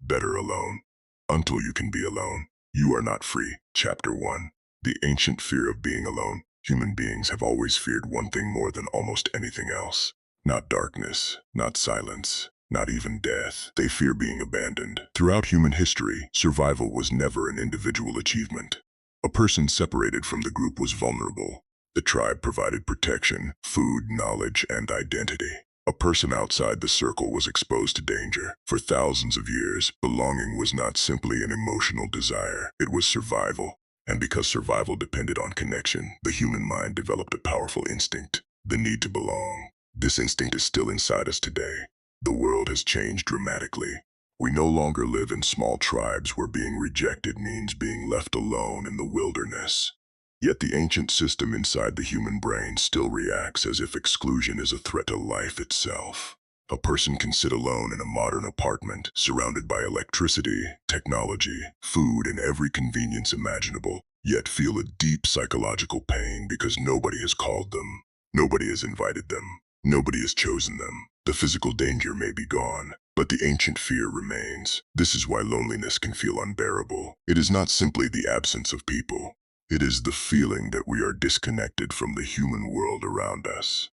Better alone. Until you can be alone, you are not free. Chapter 1. The ancient fear of being alone. Human beings have always feared one thing more than almost anything else. Not darkness, not silence, not even death. They fear being abandoned. Throughout human history, survival was never an individual achievement. A person separated from the group was vulnerable. The tribe provided protection, food, knowledge, and identity. A person outside the circle was exposed to danger. For thousands of years, belonging was not simply an emotional desire, it was survival. And because survival depended on connection, the human mind developed a powerful instinct, the need to belong. This instinct is still inside us today. The world has changed dramatically. We no longer live in small tribes where being rejected means being left alone in the wilderness. Yet the ancient system inside the human brain still reacts as if exclusion is a threat to life itself. A person can sit alone in a modern apartment, surrounded by electricity, technology, food, and every convenience imaginable, yet feel a deep psychological pain because nobody has called them, nobody has invited them, nobody has chosen them. The physical danger may be gone, but the ancient fear remains. This is why loneliness can feel unbearable. It is not simply the absence of people. It is the feeling that we are disconnected from the human world around us.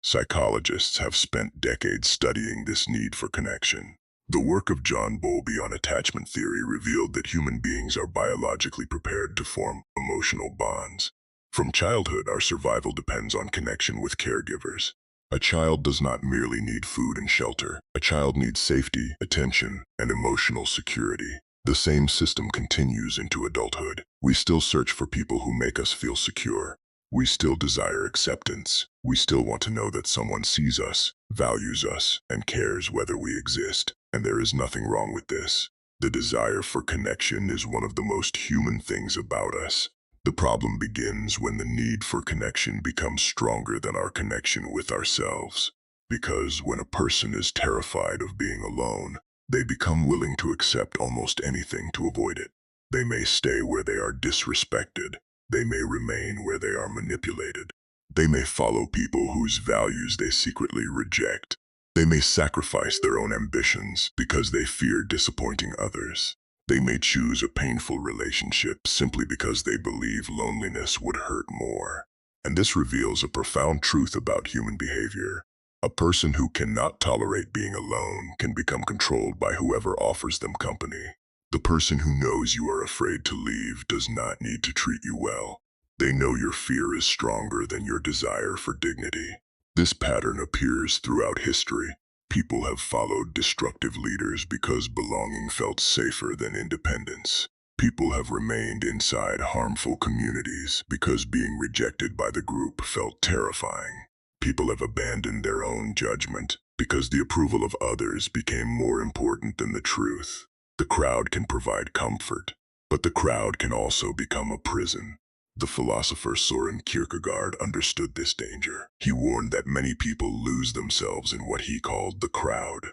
Psychologists have spent decades studying this need for connection. The work of John Bowlby on attachment theory revealed that human beings are biologically prepared to form emotional bonds. From childhood, our survival depends on connection with caregivers. A child does not merely need food and shelter. A child needs safety, attention, and emotional security. The same system continues into adulthood. We still search for people who make us feel secure. We still desire acceptance. We still want to know that someone sees us, values us, and cares whether we exist. And there is nothing wrong with this. The desire for connection is one of the most human things about us. The problem begins when the need for connection becomes stronger than our connection with ourselves. Because when a person is terrified of being alone, they become willing to accept almost anything to avoid it. They may stay where they are disrespected. They may remain where they are manipulated. They may follow people whose values they secretly reject. They may sacrifice their own ambitions because they fear disappointing others. They may choose a painful relationship simply because they believe loneliness would hurt more. And this reveals a profound truth about human behavior. A person who cannot tolerate being alone can become controlled by whoever offers them company. The person who knows you are afraid to leave does not need to treat you well. They know your fear is stronger than your desire for dignity. This pattern appears throughout history. People have followed destructive leaders because belonging felt safer than independence. People have remained inside harmful communities because being rejected by the group felt terrifying. People have abandoned their own judgment because the approval of others became more important than the truth. The crowd can provide comfort, but the crowd can also become a prison. The philosopher Søren Kierkegaard understood this danger. He warned that many people lose themselves in what he called the crowd.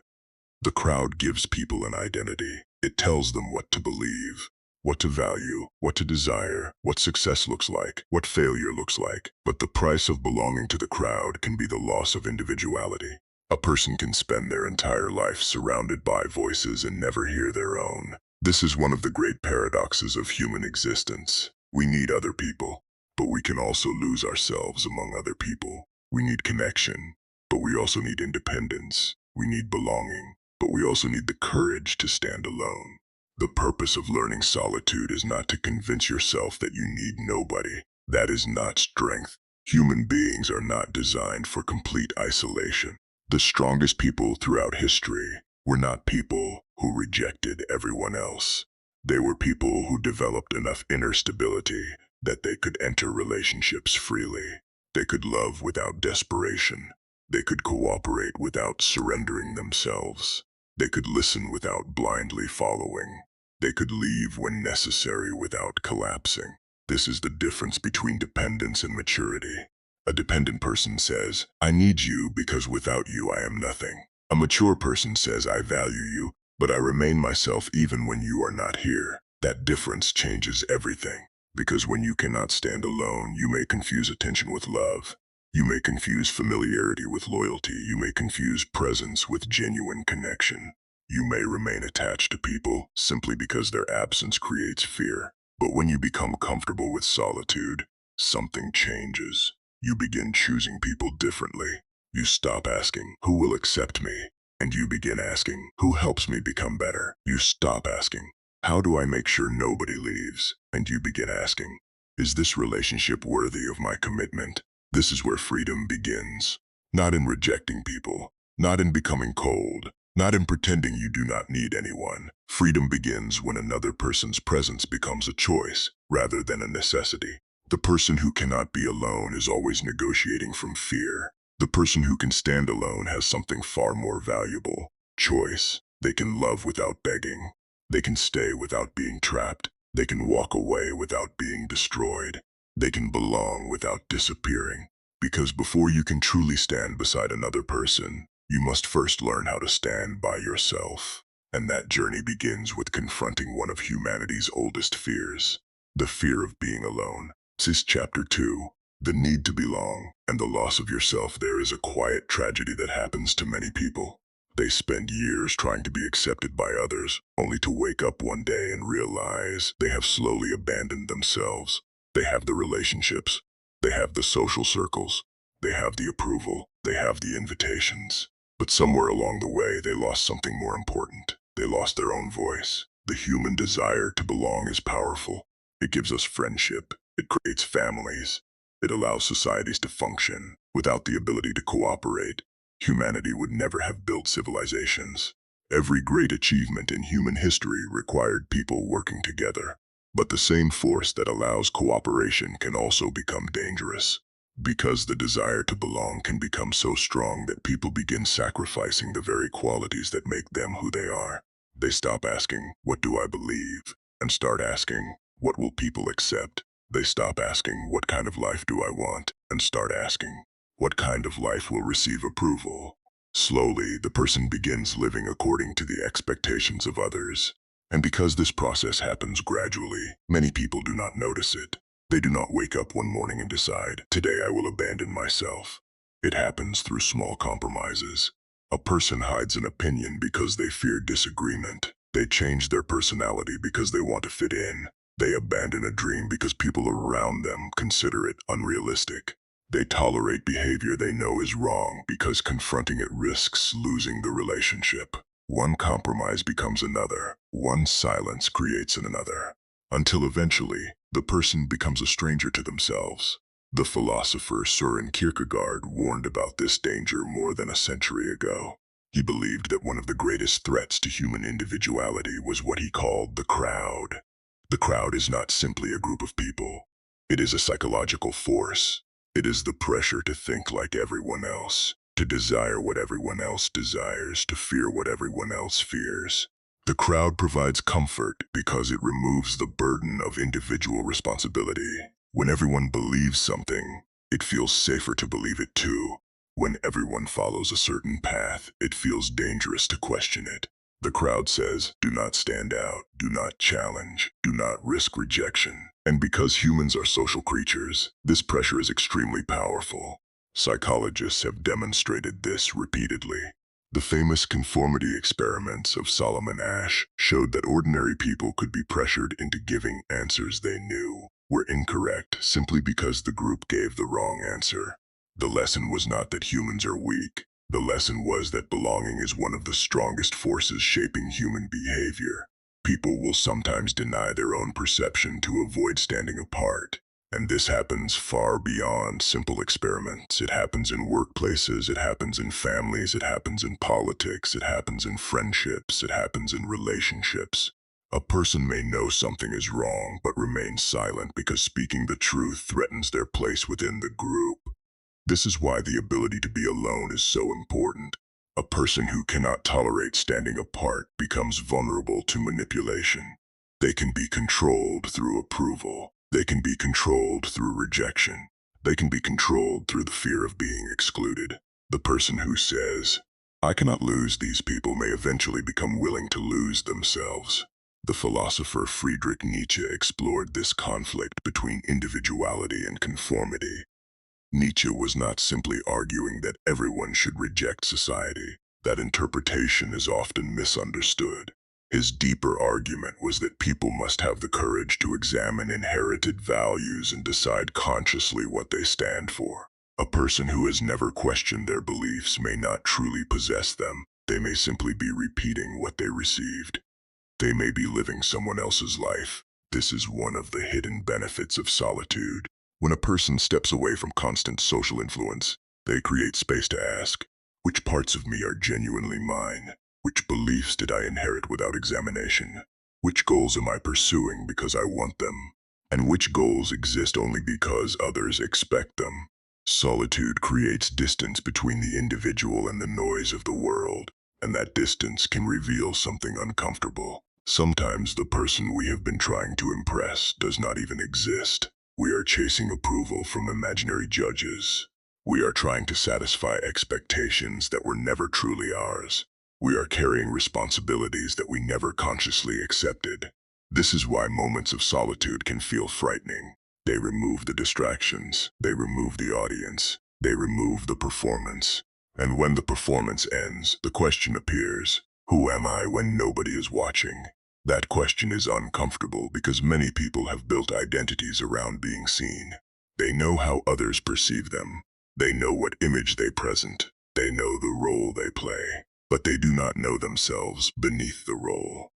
The crowd gives people an identity. It tells them what to believe, what to value, what to desire, what success looks like, what failure looks like. But the price of belonging to the crowd can be the loss of individuality. A person can spend their entire life surrounded by voices and never hear their own. This is one of the great paradoxes of human existence. We need other people, but we can also lose ourselves among other people. We need connection, but we also need independence. We need belonging, but we also need the courage to stand alone. The purpose of learning solitude is not to convince yourself that you need nobody. That is not strength. Human beings are not designed for complete isolation. The strongest people throughout history were not people who rejected everyone else. They were people who developed enough inner stability that they could enter relationships freely. They could love without desperation. They could cooperate without surrendering themselves. They could listen without blindly following. They could leave when necessary without collapsing. This is the difference between dependence and maturity. A dependent person says, "I need you because without you I am nothing." A mature person says, "I value you, but I remain myself even when you are not here." That difference changes everything, because when you cannot stand alone, you may confuse attention with love. You may confuse familiarity with loyalty. You may confuse presence with genuine connection. You may remain attached to people simply because their absence creates fear. But when you become comfortable with solitude, something changes. You begin choosing people differently. You stop asking, who will accept me? And you begin asking, who helps me become better? You stop asking, how do I make sure nobody leaves? And you begin asking, is this relationship worthy of my commitment? This is where freedom begins. Not in rejecting people, not in becoming cold, not in pretending you do not need anyone. Freedom begins when another person's presence becomes a choice rather than a necessity. The person who cannot be alone is always negotiating from fear. The person who can stand alone has something far more valuable: choice. They can love without begging. They can stay without being trapped. They can walk away without being destroyed. They can belong without disappearing. Because before you can truly stand beside another person, you must first learn how to stand by yourself. And that journey begins with confronting one of humanity's oldest fears, the fear of being alone. This is Chapter 2, the need to belong, and the loss of yourself. There is a quiet tragedy that happens to many people. They spend years trying to be accepted by others, only to wake up one day and realize they have slowly abandoned themselves. They have the relationships, they have the social circles, they have the approval, they have the invitations. But somewhere along the way, they lost something more important. They lost their own voice. The human desire to belong is powerful. It gives us friendship. It creates families. It allows societies to function. Without the ability to cooperate, humanity would never have built civilizations. Every great achievement in human history required people working together. But the same force that allows cooperation can also become dangerous. Because the desire to belong can become so strong that people begin sacrificing the very qualities that make them who they are. They stop asking, what do I believe? And start asking, what will people accept? They stop asking, what kind of life do I want? And start asking, what kind of life will receive approval? Slowly, the person begins living according to the expectations of others. And because this process happens gradually, many people do not notice it. They do not wake up one morning and decide, today I will abandon myself. It happens through small compromises. A person hides an opinion because they fear disagreement. They change their personality because they want to fit in. They abandon a dream because people around them consider it unrealistic. They tolerate behavior they know is wrong because confronting it risks losing the relationship. One compromise becomes another. One silence creates another. Until eventually, the person becomes a stranger to themselves. The philosopher Søren Kierkegaard warned about this danger more than a century ago. He believed that one of the greatest threats to human individuality was what he called the crowd. The crowd is not simply a group of people. It is a psychological force. It is the pressure to think like everyone else, to desire what everyone else desires, to fear what everyone else fears. The crowd provides comfort because it removes the burden of individual responsibility. When everyone believes something, it feels safer to believe it too. When everyone follows a certain path, it feels dangerous to question it. The crowd says, do not stand out, do not challenge, do not risk rejection. And because humans are social creatures, this pressure is extremely powerful. Psychologists have demonstrated this repeatedly. The famous conformity experiments of Solomon Asch showed that ordinary people could be pressured into giving answers they knew were incorrect simply because the group gave the wrong answer. The lesson was not that humans are weak. The lesson was that belonging is one of the strongest forces shaping human behavior. People will sometimes deny their own perception to avoid standing apart. And this happens far beyond simple experiments. It happens in workplaces, it happens in families, it happens in politics, it happens in friendships, it happens in relationships. A person may know something is wrong but remain silent because speaking the truth threatens their place within the group. This is why the ability to be alone is so important. A person who cannot tolerate standing apart becomes vulnerable to manipulation. They can be controlled through approval. They can be controlled through rejection. They can be controlled through the fear of being excluded. The person who says, I cannot lose these people, may eventually become willing to lose themselves. The philosopher Friedrich Nietzsche explored this conflict between individuality and conformity. Nietzsche was not simply arguing that everyone should reject society. That interpretation is often misunderstood. His deeper argument was that people must have the courage to examine inherited values and decide consciously what they stand for. A person who has never questioned their beliefs may not truly possess them. They may simply be repeating what they received. They may be living someone else's life. This is one of the hidden benefits of solitude. When a person steps away from constant social influence, they create space to ask, which parts of me are genuinely mine? Which beliefs did I inherit without examination? Which goals am I pursuing because I want them? And which goals exist only because others expect them? Solitude creates distance between the individual and the noise of the world, and that distance can reveal something uncomfortable. Sometimes the person we have been trying to impress does not even exist. We are chasing approval from imaginary judges. We are trying to satisfy expectations that were never truly ours. We are carrying responsibilities that we never consciously accepted. This is why moments of solitude can feel frightening. They remove the distractions. They remove the audience. They remove the performance. And when the performance ends, the question appears, who am I when nobody is watching? That question is uncomfortable because many people have built identities around being seen. They know how others perceive them. They know what image they present. They know the role they play, but they do not know themselves beneath the role.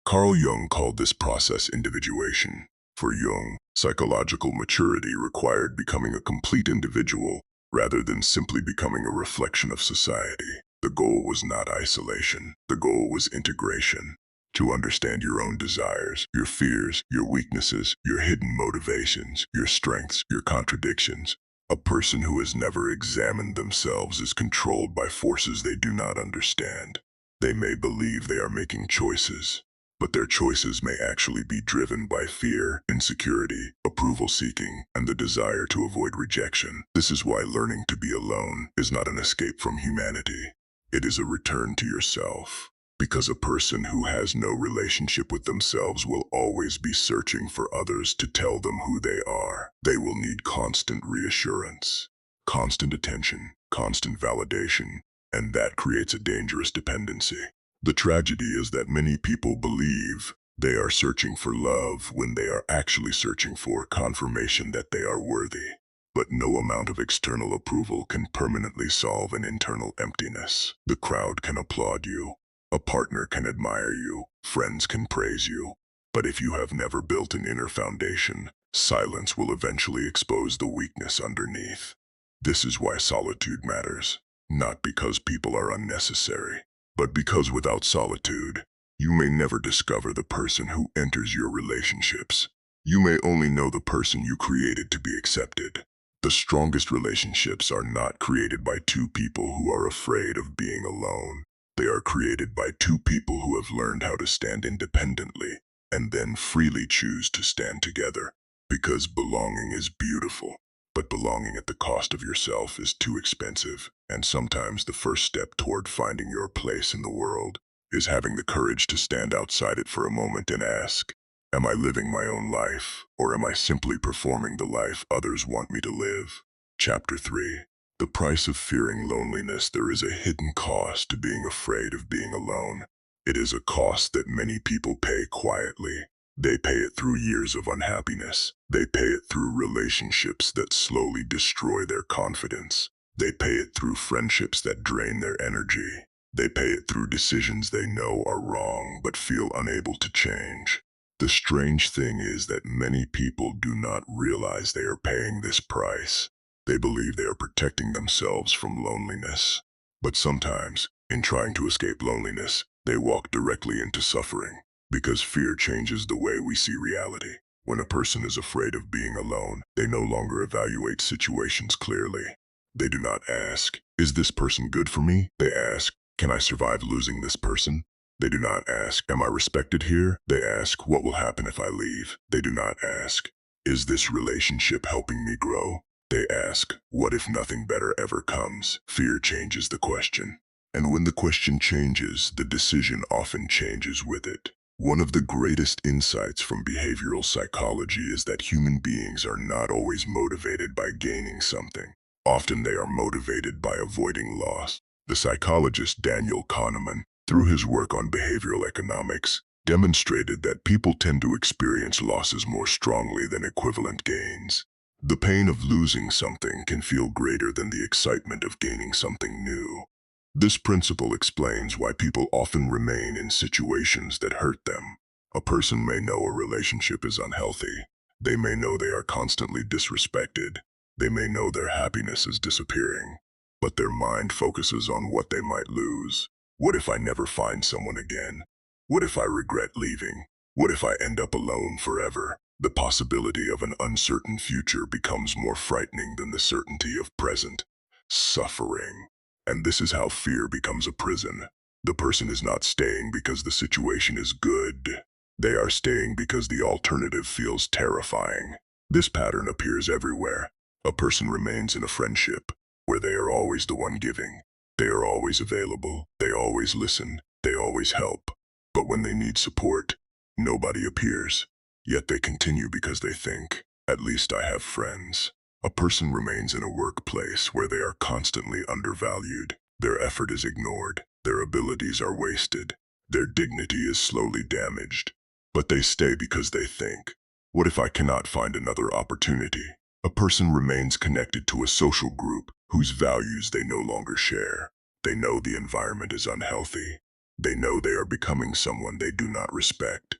Carl Jung called this process individuation. For Jung, psychological maturity required becoming a complete individual rather than simply becoming a reflection of society. The goal was not isolation. The goal was integration. To understand your own desires, your fears, your weaknesses, your hidden motivations, your strengths, your contradictions. A person who has never examined themselves is controlled by forces they do not understand. They may believe they are making choices, but their choices may actually be driven by fear, insecurity, approval-seeking, and the desire to avoid rejection. This is why learning to be alone is not an escape from humanity. It is a return to yourself. Because a person who has no relationship with themselves will always be searching for others to tell them who they are. They will need constant reassurance, constant attention, constant validation, and that creates a dangerous dependency. The tragedy is that many people believe they are searching for love when they are actually searching for confirmation that they are worthy. But no amount of external approval can permanently solve an internal emptiness. The crowd can applaud you. A partner can admire you, friends can praise you, but if you have never built an inner foundation, silence will eventually expose the weakness underneath. This is why solitude matters, not because people are unnecessary, but because without solitude, you may never discover the person who enters your relationships. You may only know the person you created to be accepted. The strongest relationships are not created by two people who are afraid of being alone. They are created by two people who have learned how to stand independently and then freely choose to stand together. Because belonging is beautiful, but belonging at the cost of yourself is too expensive. And sometimes the first step toward finding your place in the world is having the courage to stand outside it for a moment and ask, am I living my own life, or am I simply performing the life others want me to live? Chapter 3. The price of fearing loneliness. There is a hidden cost to being afraid of being alone. It is a cost that many people pay quietly. They pay it through years of unhappiness. They pay it through relationships that slowly destroy their confidence. They pay it through friendships that drain their energy. They pay it through decisions they know are wrong but feel unable to change. The strange thing is that many people do not realize they are paying this price. They believe they are protecting themselves from loneliness. But sometimes, in trying to escape loneliness, they walk directly into suffering, because fear changes the way we see reality. When a person is afraid of being alone, they no longer evaluate situations clearly. They do not ask, is this person good for me? They ask, can I survive losing this person? They do not ask, am I respected here? They ask, what will happen if I leave? They do not ask, is this relationship helping me grow? They ask, what if nothing better ever comes? Fear changes the question. And when the question changes, the decision often changes with it. One of the greatest insights from behavioral psychology is that human beings are not always motivated by gaining something. Often they are motivated by avoiding loss. The psychologist Daniel Kahneman, through his work on behavioral economics, demonstrated that people tend to experience losses more strongly than equivalent gains. The pain of losing something can feel greater than the excitement of gaining something new. This principle explains why people often remain in situations that hurt them. A person may know a relationship is unhealthy. They may know they are constantly disrespected. They may know their happiness is disappearing. But their mind focuses on what they might lose. What if I never find someone again? What if I regret leaving? What if I end up alone forever? The possibility of an uncertain future becomes more frightening than the certainty of present suffering. And this is how fear becomes a prison. The person is not staying because the situation is good. They are staying because the alternative feels terrifying. This pattern appears everywhere. A person remains in a friendship where they are always the one giving. They are always available. They always listen. They always help. But when they need support, nobody appears. Yet they continue because they think, at least I have friends. A person remains in a workplace where they are constantly undervalued. Their effort is ignored. Their abilities are wasted. Their dignity is slowly damaged. But they stay because they think, what if I cannot find another opportunity? A person remains connected to a social group whose values they no longer share. They know the environment is unhealthy. They know they are becoming someone they do not respect.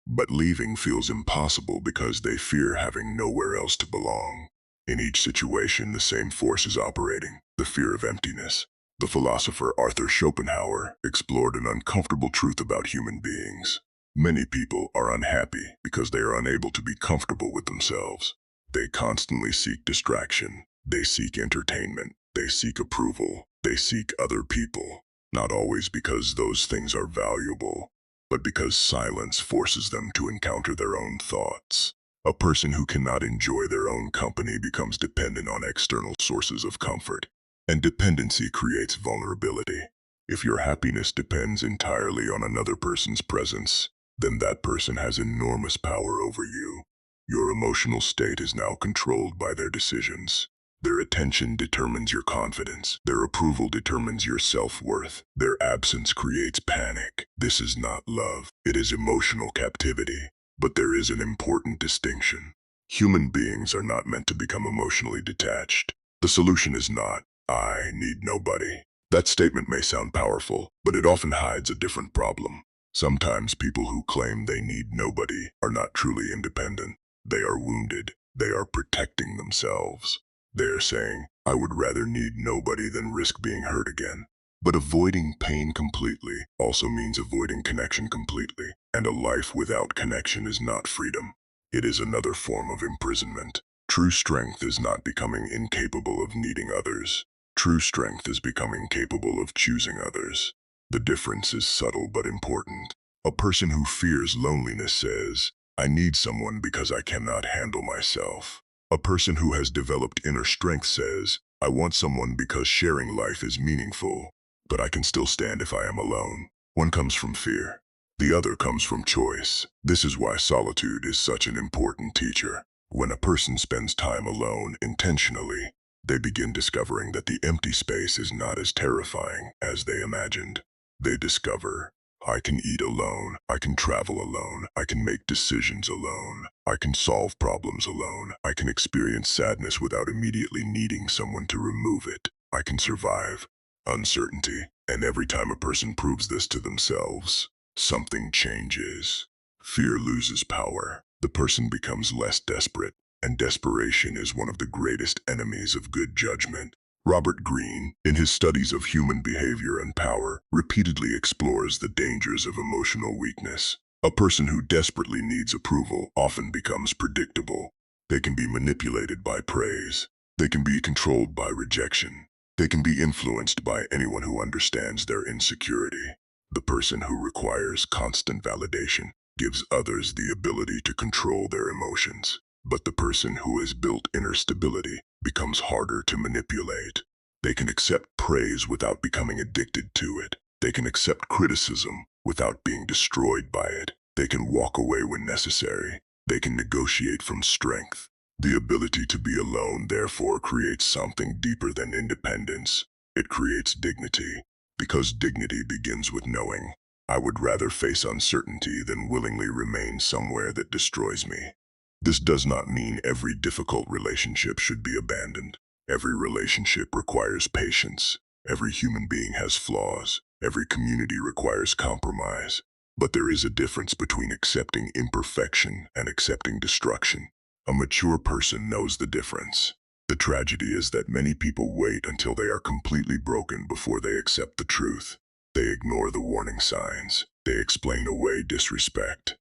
But leaving feels impossible because they fear having nowhere else to belong. In each situation, the same force is operating, the fear of emptiness. The philosopher Arthur Schopenhauer explored an uncomfortable truth about human beings. Many people are unhappy because they are unable to be comfortable with themselves. They constantly seek distraction. They seek entertainment. They seek approval. They seek other people. Not always because those things are valuable, but because silence forces them to encounter their own thoughts. A person who cannot enjoy their own company becomes dependent on external sources of comfort, and dependency creates vulnerability. If your happiness depends entirely on another person's presence, then that person has enormous power over you. Your emotional state is now controlled by their decisions. Their attention determines your confidence. Their approval determines your self-worth. Their absence creates panic. This is not love. It is emotional captivity. But there is an important distinction. Human beings are not meant to become emotionally detached. The solution is not, I need nobody. That statement may sound powerful, but it often hides a different problem. Sometimes people who claim they need nobody are not truly independent. They are wounded. They are protecting themselves. They are saying, I would rather need nobody than risk being hurt again. But avoiding pain completely also means avoiding connection completely. And a life without connection is not freedom. It is another form of imprisonment. True strength is not becoming incapable of needing others. True strength is becoming capable of choosing others. The difference is subtle but important. A person who fears loneliness says, I need someone because I cannot handle myself. A person who has developed inner strength says, I want someone because sharing life is meaningful, but I can still stand if I am alone. One comes from fear. The other comes from choice. This is why solitude is such an important teacher. When a person spends time alone intentionally, they begin discovering that the empty space is not as terrifying as they imagined. They discover, I can eat alone, I can travel alone, I can make decisions alone, I can solve problems alone, I can experience sadness without immediately needing someone to remove it, I can survive uncertainty. And every time a person proves this to themselves, something changes. Fear loses power. The person becomes less desperate, and desperation is one of the greatest enemies of good judgment. Robert Greene, in his studies of human behavior and power, repeatedly explores the dangers of emotional weakness. A person who desperately needs approval often becomes predictable. They can be manipulated by praise. They can be controlled by rejection. They can be influenced by anyone who understands their insecurity. The person who requires constant validation gives others the ability to control their emotions. But the person who has built inner stability becomes harder to manipulate. They can accept praise without becoming addicted to it. They can accept criticism without being destroyed by it. They can walk away when necessary. They can negotiate from strength. The ability to be alone, therefore, creates something deeper than independence. It creates dignity, because dignity begins with knowing. I would rather face uncertainty than willingly remain somewhere that destroys me. This does not mean every difficult relationship should be abandoned. Every relationship requires patience. Every human being has flaws. Every community requires compromise. But there is a difference between accepting imperfection and accepting destruction. A mature person knows the difference. The tragedy is that many people wait until they are completely broken before they accept the truth. They ignore the warning signs. They explain away disrespect.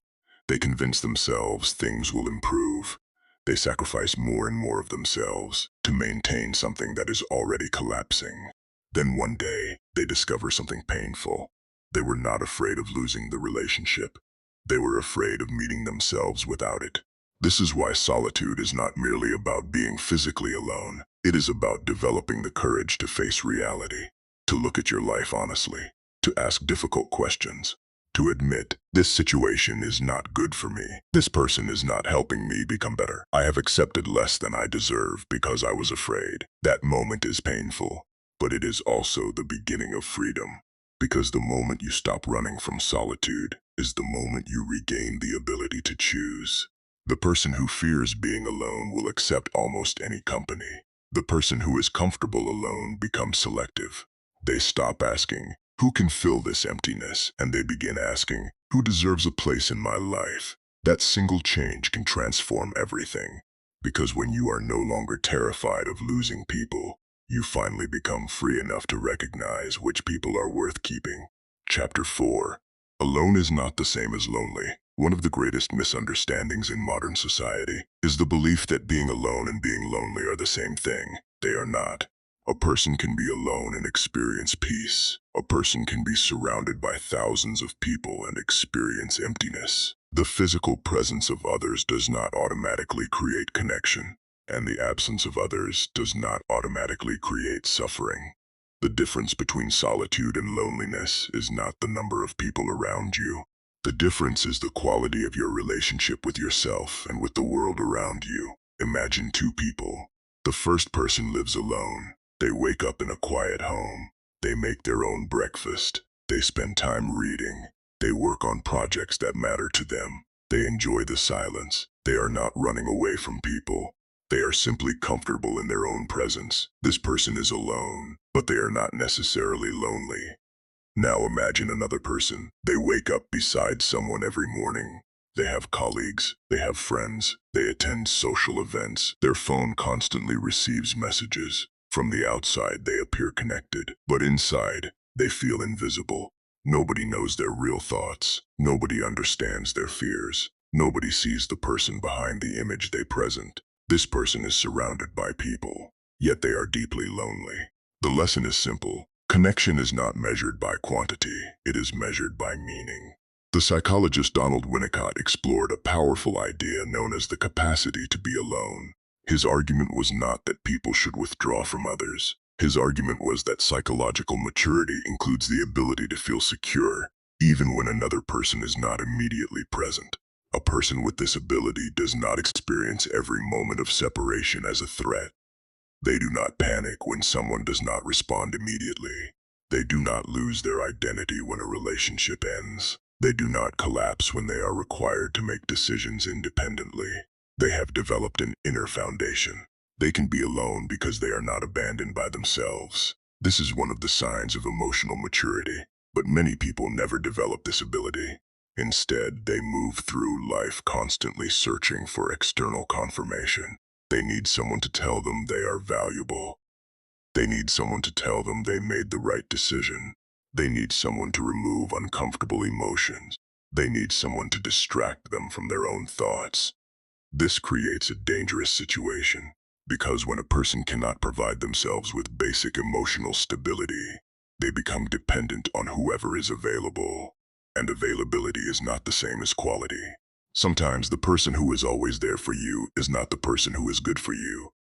They convince themselves things will improve. They sacrifice more and more of themselves to maintain something that is already collapsing. Then one day, they discover something painful. They were not afraid of losing the relationship. They were afraid of meeting themselves without it. This is why solitude is not merely about being physically alone. It is about developing the courage to face reality, to look at your life honestly, to ask difficult questions, to admit, this situation is not good for me. This person is not helping me become better. I have accepted less than I deserve because I was afraid. That moment is painful, but it is also the beginning of freedom. Because the moment you stop running from solitude is the moment you regain the ability to choose. The person who fears being alone will accept almost any company. The person who is comfortable alone becomes selective. They stop asking, who can fill this emptiness? And they begin asking, who deserves a place in my life? That single change can transform everything. Because when you are no longer terrified of losing people, you finally become free enough to recognize which people are worth keeping. Chapter 4. Alone is not the same as lonely. One of the greatest misunderstandings in modern society is the belief that being alone and being lonely are the same thing. They are not. A person can be alone and experience peace. A person can be surrounded by thousands of people and experience emptiness. The physical presence of others does not automatically create connection, and the absence of others does not automatically create suffering. The difference between solitude and loneliness is not the number of people around you. The difference is the quality of your relationship with yourself and with the world around you. Imagine two people. The first person lives alone. They wake up in a quiet home. They make their own breakfast. They spend time reading. They work on projects that matter to them. They enjoy the silence. They are not running away from people. They are simply comfortable in their own presence. This person is alone, but they are not necessarily lonely. Now imagine another person. They wake up beside someone every morning. They have colleagues, they have friends, they attend social events. Their phone constantly receives messages. From the outside, they appear connected, but inside, they feel invisible. Nobody knows their real thoughts. Nobody understands their fears. Nobody sees the person behind the image they present. This person is surrounded by people, yet they are deeply lonely. The lesson is simple. Connection is not measured by quantity. It is measured by meaning. The psychologist Donald Winnicott explored a powerful idea known as the capacity to be alone. His argument was not that people should withdraw from others. His argument was that psychological maturity includes the ability to feel secure, even when another person is not immediately present. A person with this ability does not experience every moment of separation as a threat. They do not panic when someone does not respond immediately. They do not lose their identity when a relationship ends. They do not collapse when they are required to make decisions independently. They have developed an inner foundation. They can be alone because they are not abandoned by themselves. This is one of the signs of emotional maturity, but many people never develop this ability. Instead, they move through life constantly searching for external confirmation. They need someone to tell them they are valuable. They need someone to tell them they made the right decision. They need someone to remove uncomfortable emotions. They need someone to distract them from their own thoughts. This creates a dangerous situation, because when a person cannot provide themselves with basic emotional stability, they become dependent on whoever is available. And availability is not the same as quality. Sometimes the person who is always there for you is not the person who is good for you.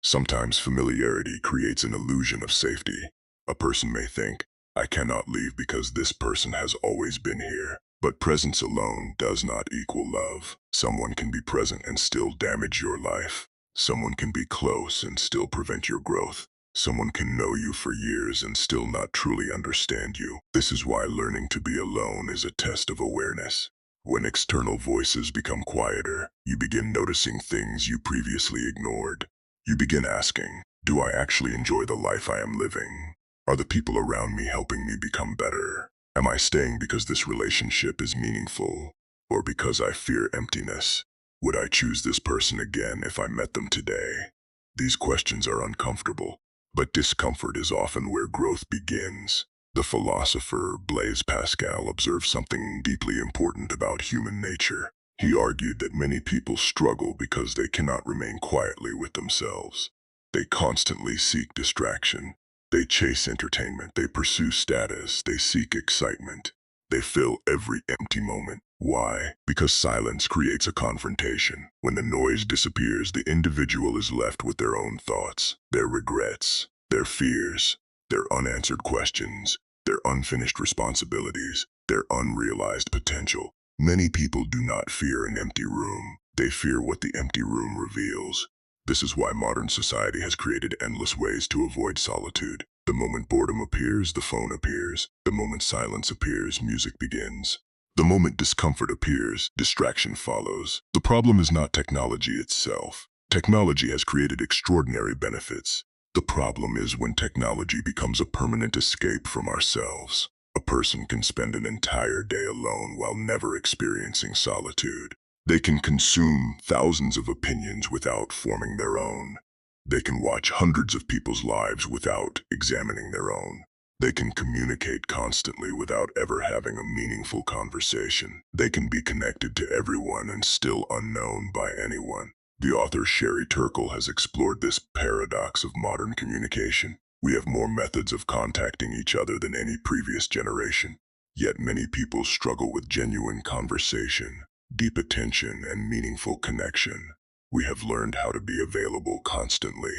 Sometimes familiarity creates an illusion of safety. A person may think, I cannot leave because this person has always been here. But presence alone does not equal love. Someone can be present and still damage your life. Someone can be close and still prevent your growth. Someone can know you for years and still not truly understand you. This is why learning to be alone is a test of awareness. When external voices become quieter, you begin noticing things you previously ignored. You begin asking, do I actually enjoy the life I am living? Are the people around me helping me become better? Am I staying because this relationship is meaningful, or because I fear emptiness? Would I choose this person again if I met them today? These questions are uncomfortable, but discomfort is often where growth begins. The philosopher Blaise Pascal observed something deeply important about human nature. He argued that many people struggle because they cannot remain quietly with themselves. They constantly seek distraction. They chase entertainment. They pursue status. They seek excitement. They fill every empty moment. Why? Because silence creates a confrontation. When the noise disappears, the individual is left with their own thoughts, their regrets, their fears, their unanswered questions, their unfinished responsibilities, their unrealized potential. Many people do not fear an empty room. They fear what the empty room reveals. This is why modern society has created endless ways to avoid solitude. The moment boredom appears, the phone appears. The moment silence appears, music begins. The moment discomfort appears, distraction follows. The problem is not technology itself. Technology has created extraordinary benefits. The problem is when technology becomes a permanent escape from ourselves. A person can spend an entire day alone while never experiencing solitude. They can consume thousands of opinions without forming their own. They can watch hundreds of people's lives without examining their own. They can communicate constantly without ever having a meaningful conversation. They can be connected to everyone and still unknown by anyone. The author Turkle has explored this paradox of modern communication. We have more methods of contacting each other than any previous generation. Yet many people struggle with genuine conversation, deep attention, and meaningful connection. We have learned how to be available constantly,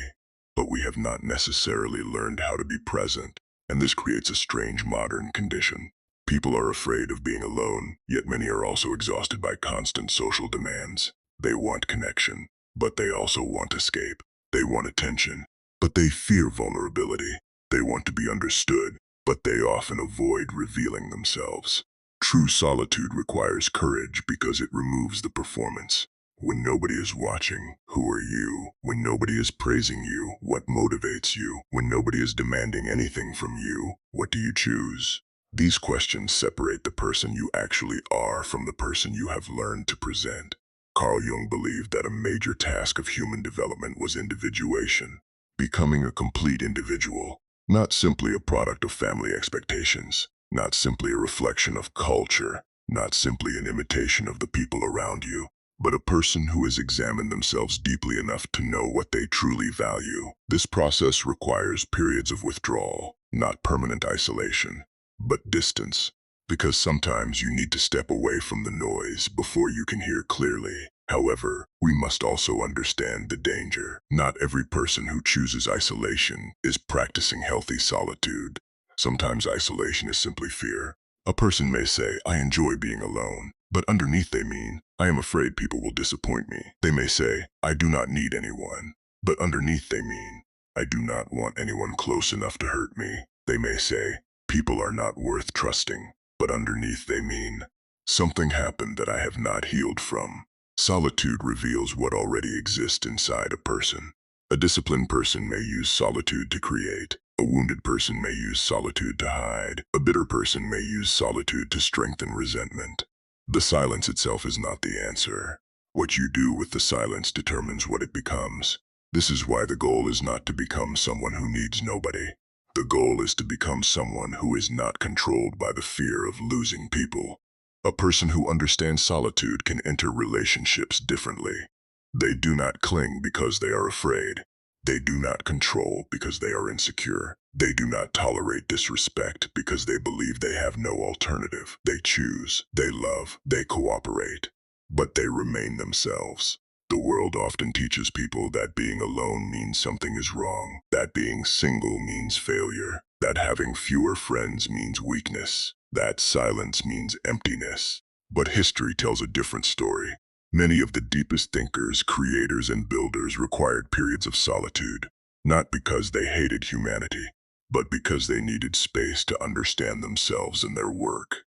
but we have not necessarily learned how to be present. And this creates a strange modern condition. People are afraid of being alone, yet many are also exhausted by constant social demands. They want connection, but they also want escape. They want attention, but they fear vulnerability. They want to be understood, but they often avoid revealing themselves. True solitude requires courage because it removes the performance. When nobody is watching, who are you? When nobody is praising you, what motivates you? When nobody is demanding anything from you, what do you choose? These questions separate the person you actually are from the person you have learned to present. Carl Jung believed that a major task of human development was individuation, becoming a complete individual, not simply a product of family expectations, not simply a reflection of culture, not simply an imitation of the people around you, but a person who has examined themselves deeply enough to know what they truly value. This process requires periods of withdrawal, not permanent isolation, but distance, because sometimes you need to step away from the noise before you can hear clearly. However, we must also understand the danger. Not every person who chooses isolation is practicing healthy solitude. Sometimes isolation is simply fear. A person may say, I enjoy being alone, but underneath they mean, I am afraid people will disappoint me. They may say, I do not need anyone, but underneath they mean, I do not want anyone close enough to hurt me. They may say, people are not worth trusting, but underneath they mean, something happened that I have not healed from. Solitude reveals what already exists inside a person. A disciplined person may use solitude to create. A wounded person may use solitude to hide. A bitter person may use solitude to strengthen resentment. The silence itself is not the answer. What you do with the silence determines what it becomes. This is why the goal is not to become someone who needs nobody. The goal is to become someone who is not controlled by the fear of losing people. A person who understands solitude can enter relationships differently. They do not cling because they are afraid. They do not control because they are insecure. They do not tolerate disrespect because they believe they have no alternative. They choose, they love, they cooperate, but they remain themselves. The world often teaches people that being alone means something is wrong, that being single means failure, that having fewer friends means weakness, that silence means emptiness. But history tells a different story. Many of the deepest thinkers, creators, and builders required periods of solitude. not because they hated humanity, but because they needed space to understand themselves and their work.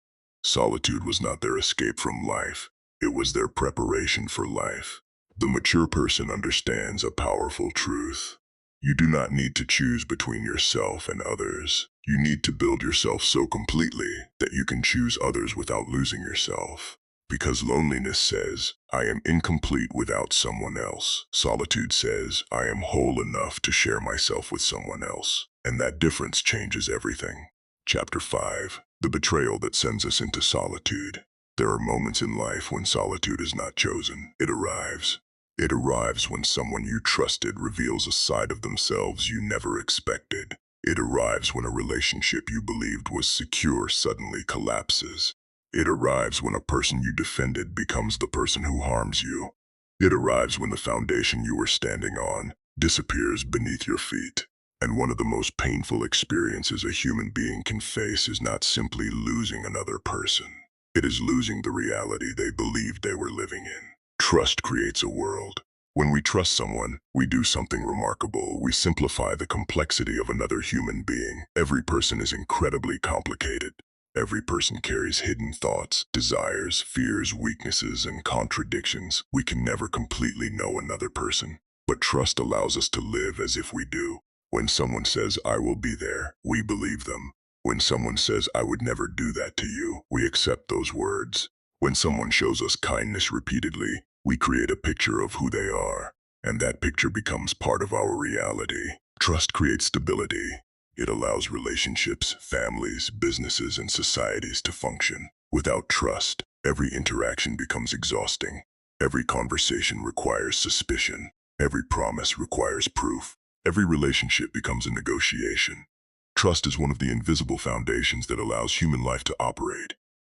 Solitude was not their escape from life, it was their preparation for life. The mature person understands a powerful truth. You do not need to choose between yourself and others. You need to build yourself so completely that you can choose others without losing yourself. Because loneliness says, I am incomplete without someone else. Solitude says, I am whole enough to share myself with someone else. And that difference changes everything. Chapter 5. The betrayal that sends us into solitude. There are moments in life when solitude is not chosen. It arrives. It arrives when someone you trusted reveals a side of themselves you never expected. It arrives when a relationship you believed was secure suddenly collapses. It arrives when a person you defended becomes the person who harms you. It arrives when the foundation you were standing on disappears beneath your feet. And one of the most painful experiences a human being can face is not simply losing another person. It is losing the reality they believed they were living in. Trust creates a world. When we trust someone, we do something remarkable. We simplify the complexity of another human being. Every person is incredibly complicated. Every person carries hidden thoughts, desires, fears, weaknesses, and contradictions. We can never completely know another person, but trust allows us to live as if we do. When someone says, I will be there, we believe them. When someone says, I would never do that to you, we accept those words. When someone shows us kindness repeatedly, we create a picture of who they are, and that picture becomes part of our reality. Trust creates stability. It allows relationships, families, businesses, and societies to function. Without trust, every interaction becomes exhausting. Every conversation requires suspicion. Every promise requires proof. Every relationship becomes a negotiation. Trust is one of the invisible foundations that allows human life to operate.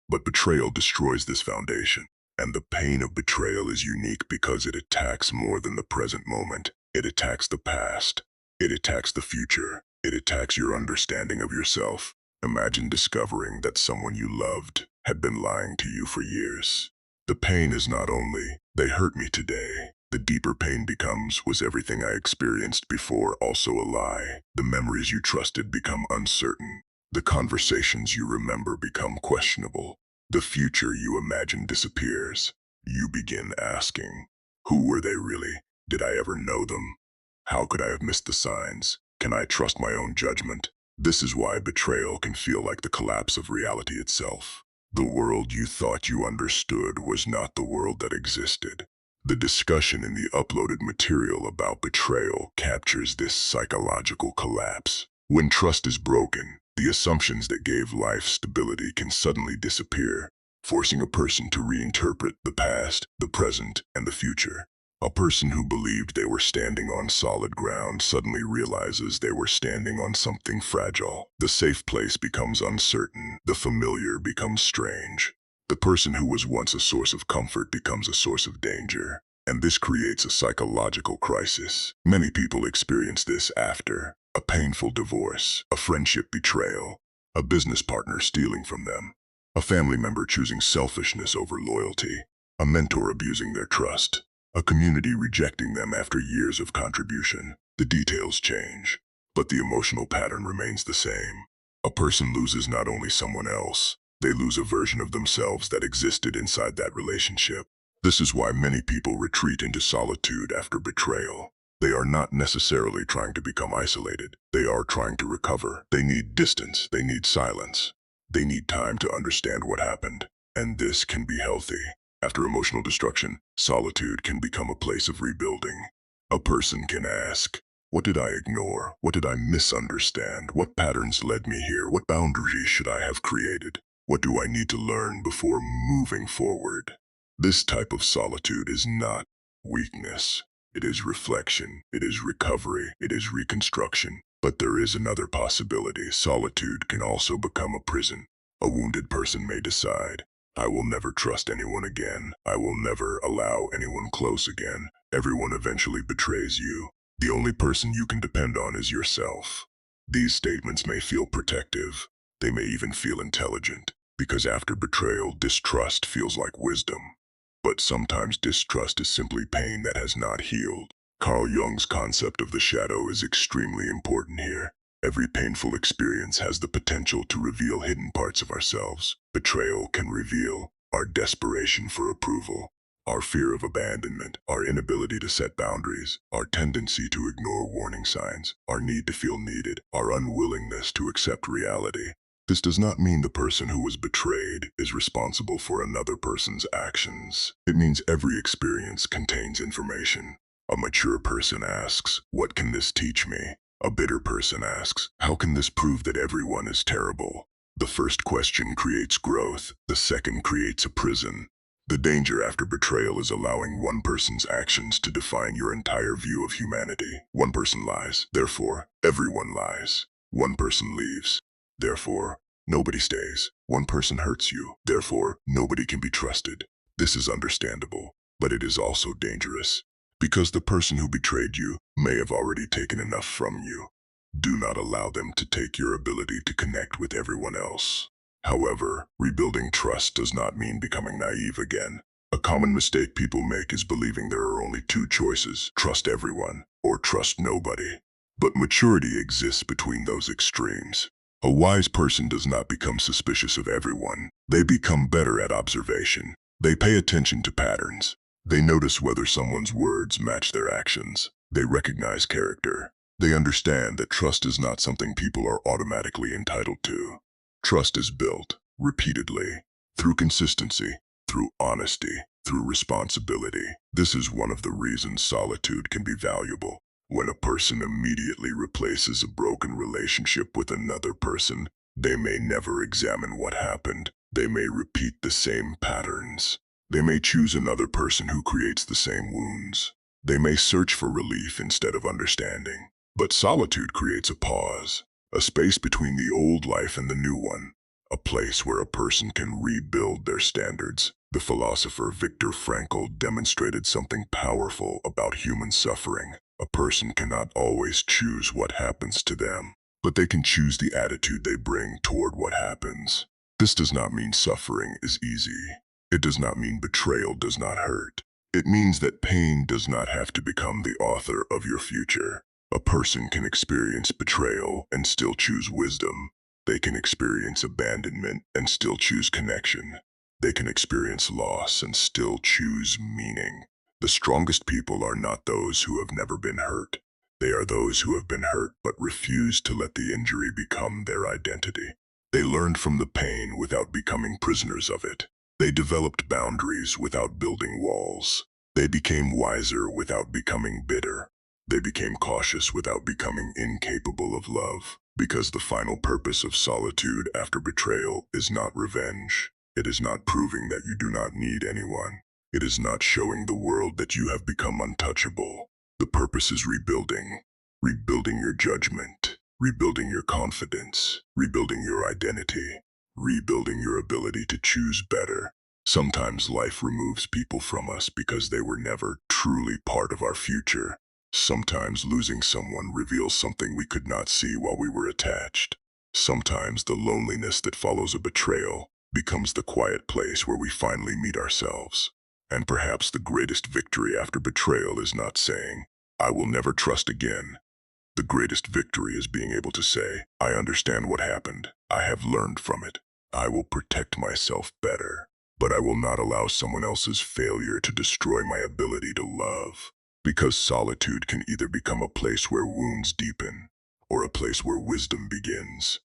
But betrayal destroys this foundation. And the pain of betrayal is unique because it attacks more than the present moment. It attacks the past. It attacks the future. It attacks your understanding of yourself. Imagine discovering that someone you loved had been lying to you for years. The pain is not only, they hurt me today. The deeper pain becomes, was everything I experienced before also a lie? The memories you trusted become uncertain. The conversations you remember become questionable. The future you imagine disappears. You begin asking, who were they really? Did I ever know them? How could I have missed the signs? Can I trust my own judgment? This is why betrayal can feel like the collapse of reality itself. The world you thought you understood was not the world that existed. The discussion in the uploaded material about betrayal captures this psychological collapse. When trust is broken, the assumptions that gave life stability can suddenly disappear, forcing a person to reinterpret the past, the present, and the future. A person who believed they were standing on solid ground suddenly realizes they were standing on something fragile. The safe place becomes uncertain. The familiar becomes strange. The person who was once a source of comfort becomes a source of danger. And this creates a psychological crisis. Many people experience this after a painful divorce, a friendship betrayal, a business partner stealing from them, a family member choosing selfishness over loyalty, a mentor abusing their trust, a community rejecting them after years of contribution. The details change, but the emotional pattern remains the same. A person loses not only someone else, they lose a version of themselves that existed inside that relationship. This is why many people retreat into solitude after betrayal. They are not necessarily trying to become isolated. They are trying to recover. They need distance. They need silence. They need time to understand what happened. And this can be healthy. After emotional destruction, solitude can become a place of rebuilding. A person can ask, what did I ignore? What did I misunderstand? What patterns led me here? What boundaries should I have created? What do I need to learn before moving forward? This type of solitude is not weakness. It is reflection. It is recovery. It is reconstruction. But there is another possibility. Solitude can also become a prison. A wounded person may decide, I will never trust anyone again. I will never allow anyone close again. Everyone eventually betrays you. The only person you can depend on is yourself. These statements may feel protective. They may even feel intelligent, because after betrayal, distrust feels like wisdom. But sometimes distrust is simply pain that has not healed. Carl Jung's concept of the shadow is extremely important here. Every painful experience has the potential to reveal hidden parts of ourselves. Betrayal can reveal our desperation for approval, our fear of abandonment, our inability to set boundaries, our tendency to ignore warning signs, our need to feel needed, our unwillingness to accept reality. This does not mean the person who was betrayed is responsible for another person's actions. It means every experience contains information. A mature person asks, "What can this teach me?" A bitter person asks, "How can this prove that everyone is terrible?" The first question creates growth, the second creates a prison. The danger after betrayal is allowing one person's actions to define your entire view of humanity. One person lies, therefore, everyone lies. One person leaves, therefore, nobody stays. One person hurts you, therefore, nobody can be trusted. This is understandable, but it is also dangerous, because the person who betrayed you may have already taken enough from you. Do not allow them to take your ability to connect with everyone else. However, rebuilding trust does not mean becoming naive again. A common mistake people make is believing there are only two choices: trust everyone or trust nobody. But maturity exists between those extremes. A wise person does not become suspicious of everyone. They become better at observation. They pay attention to patterns. They notice whether someone's words match their actions. They recognize character. They understand that trust is not something people are automatically entitled to. Trust is built, repeatedly, through consistency, through honesty, through responsibility. This is one of the reasons solitude can be valuable. When a person immediately replaces a broken relationship with another person, they may never examine what happened. They may repeat the same patterns. They may choose another person who creates the same wounds. They may search for relief instead of understanding. But solitude creates a pause, a space between the old life and the new one, a place where a person can rebuild their standards. The philosopher Viktor Frankl demonstrated something powerful about human suffering. A person cannot always choose what happens to them, but they can choose the attitude they bring toward what happens. This does not mean suffering is easy. It does not mean betrayal does not hurt. It means that pain does not have to become the author of your future. A person can experience betrayal and still choose wisdom. They can experience abandonment and still choose connection. They can experience loss and still choose meaning. The strongest people are not those who have never been hurt. They are those who have been hurt but refuse to let the injury become their identity. They learned from the pain without becoming prisoners of it. They developed boundaries without building walls. They became wiser without becoming bitter. They became cautious without becoming incapable of love. Because the final purpose of solitude after betrayal is not revenge. It is not proving that you do not need anyone. It is not showing the world that you have become untouchable. The purpose is rebuilding. Rebuilding your judgment. Rebuilding your confidence. Rebuilding your identity. Rebuilding your ability to choose better. Sometimes life removes people from us because they were never truly part of our future. Sometimes losing someone reveals something we could not see while we were attached. Sometimes the loneliness that follows a betrayal becomes the quiet place where we finally meet ourselves. And perhaps the greatest victory after betrayal is not saying, "I will never trust again." The greatest victory is being able to say, "I understand what happened. I have learned from it. I will protect myself better. But I will not allow someone else's failure to destroy my ability to love." Because solitude can either become a place where wounds deepen, or a place where wisdom begins.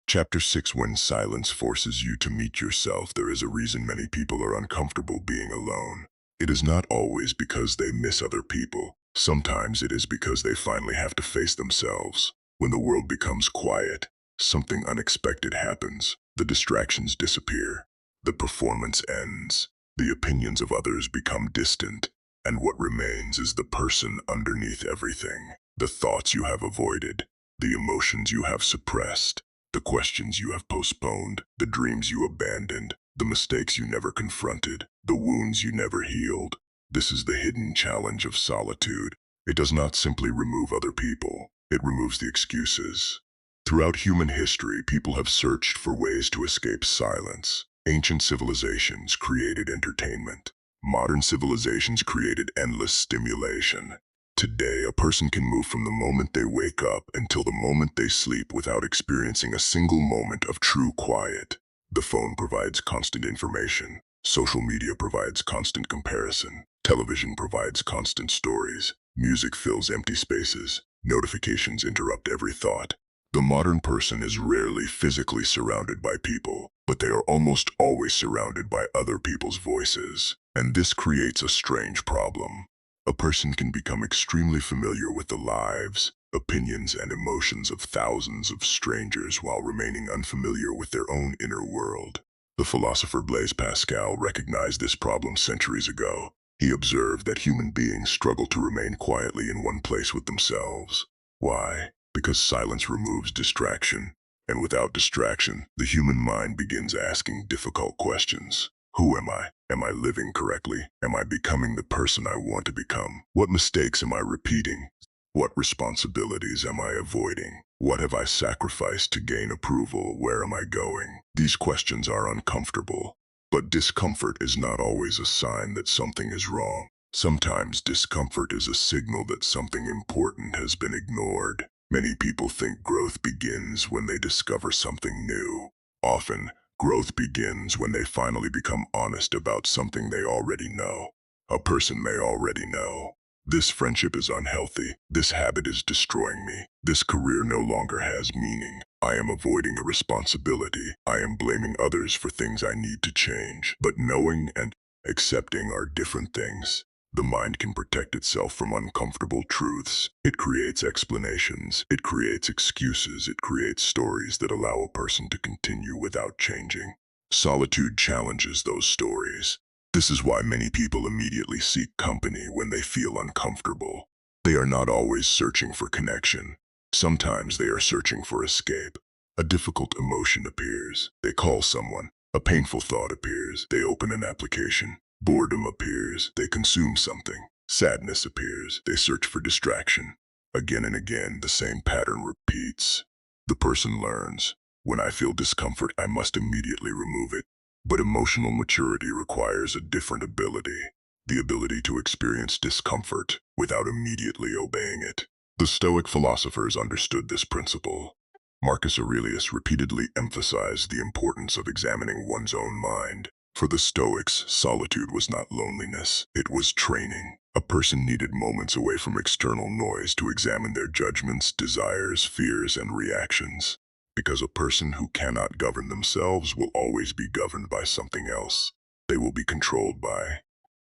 Chapter 6: When silence forces you to meet yourself. There is a reason many people are uncomfortable being alone. It is not always because they miss other people. Sometimes it is because they finally have to face themselves. When the world becomes quiet, something unexpected happens. The distractions disappear. The performance ends. The opinions of others become distant. And what remains is the person underneath everything. The thoughts you have avoided, the emotions you have suppressed, the questions you have postponed, the dreams you abandoned, the mistakes you never confronted, the wounds you never healed. This is the hidden challenge of solitude. It does not simply remove other people. It removes the excuses. Throughout human history, people have searched for ways to escape silence. Ancient civilizations created entertainment. Modern civilizations created endless stimulation. Today, a person can move from the moment they wake up until the moment they sleep without experiencing a single moment of true quiet. The phone provides constant information. Social media provides constant comparison. Television provides constant stories. Music fills empty spaces. Notifications interrupt every thought. The modern person is rarely physically surrounded by people, but they are almost always surrounded by other people's voices. And this creates a strange problem. A person can become extremely familiar with the lives, opinions, and emotions of thousands of strangers while remaining unfamiliar with their own inner world. The philosopher Blaise Pascal recognized this problem centuries ago. He observed that human beings struggle to remain quietly in one place with themselves. Why? Because silence removes distraction. And without distraction, the human mind begins asking difficult questions. Who am I? Am I living correctly? Am I becoming the person I want to become? What mistakes am I repeating? What responsibilities am I avoiding? What have I sacrificed to gain approval? Where am I going? These questions are uncomfortable, but discomfort is not always a sign that something is wrong. Sometimes discomfort is a signal that something important has been ignored. Many people think growth begins when they discover something new. Often, growth begins when they finally become honest about something they already know. A person may already know. This friendship is unhealthy. This habit is destroying me. This career no longer has meaning. I am avoiding a responsibility. I am blaming others for things I need to change. But knowing and accepting are different things. The mind can protect itself from uncomfortable truths. It creates explanations. It creates excuses. It creates stories that allow a person to continue without changing. Solitude challenges those stories. This is why many people immediately seek company when they feel uncomfortable. They are not always searching for connection. Sometimes they are searching for escape. A difficult emotion appears. They call someone. A painful thought appears. They open an application. Boredom appears. They consume something. Sadness appears. They search for distraction. Again and again, the same pattern repeats. The person learns. When I feel discomfort, I must immediately remove it. But emotional maturity requires a different ability. The ability to experience discomfort without immediately obeying it. The Stoic philosophers understood this principle. Marcus Aurelius repeatedly emphasized the importance of examining one's own mind. For the Stoics, solitude was not loneliness, it was training. A person needed moments away from external noise to examine their judgments, desires, fears, and reactions. Because a person who cannot govern themselves will always be governed by something else. They will be controlled by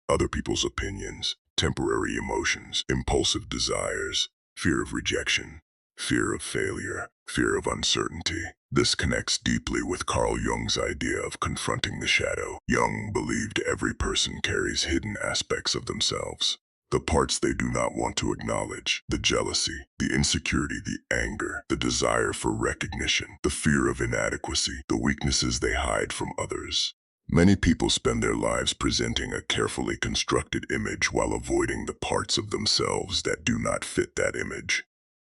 other people's opinions, temporary emotions, impulsive desires, fear of rejection, fear of failure, fear of uncertainty. This connects deeply with Carl Jung's idea of confronting the shadow. Jung believed every person carries hidden aspects of themselves. The parts they do not want to acknowledge, the jealousy, the insecurity, the anger, the desire for recognition, the fear of inadequacy, the weaknesses they hide from others. Many people spend their lives presenting a carefully constructed image while avoiding the parts of themselves that do not fit that image.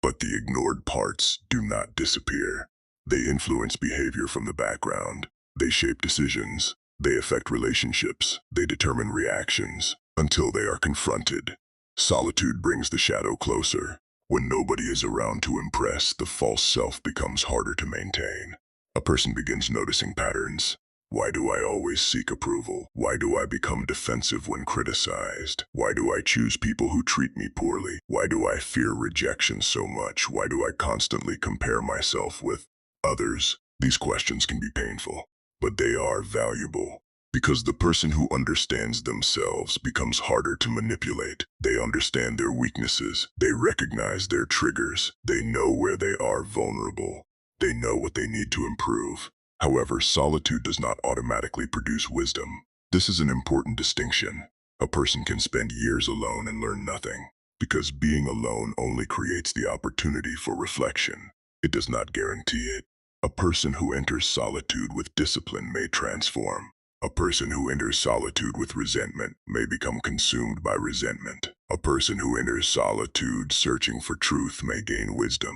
But the ignored parts do not disappear. They influence behavior from the background. They shape decisions. They affect relationships. They determine reactions until they are confronted. Solitude brings the shadow closer. When nobody is around to impress, the false self becomes harder to maintain. A person begins noticing patterns. Why do I always seek approval? Why do I become defensive when criticized? Why do I choose people who treat me poorly? Why do I fear rejection so much? Why do I constantly compare myself with others? These questions can be painful, but they are valuable. Because the person who understands themselves becomes harder to manipulate. They understand their weaknesses. They recognize their triggers. They know where they are vulnerable. They know what they need to improve. However, solitude does not automatically produce wisdom. This is an important distinction. A person can spend years alone and learn nothing, because being alone only creates the opportunity for reflection. It does not guarantee it. A person who enters solitude with discipline may transform. A person who enters solitude with resentment may become consumed by resentment. A person who enters solitude searching for truth may gain wisdom.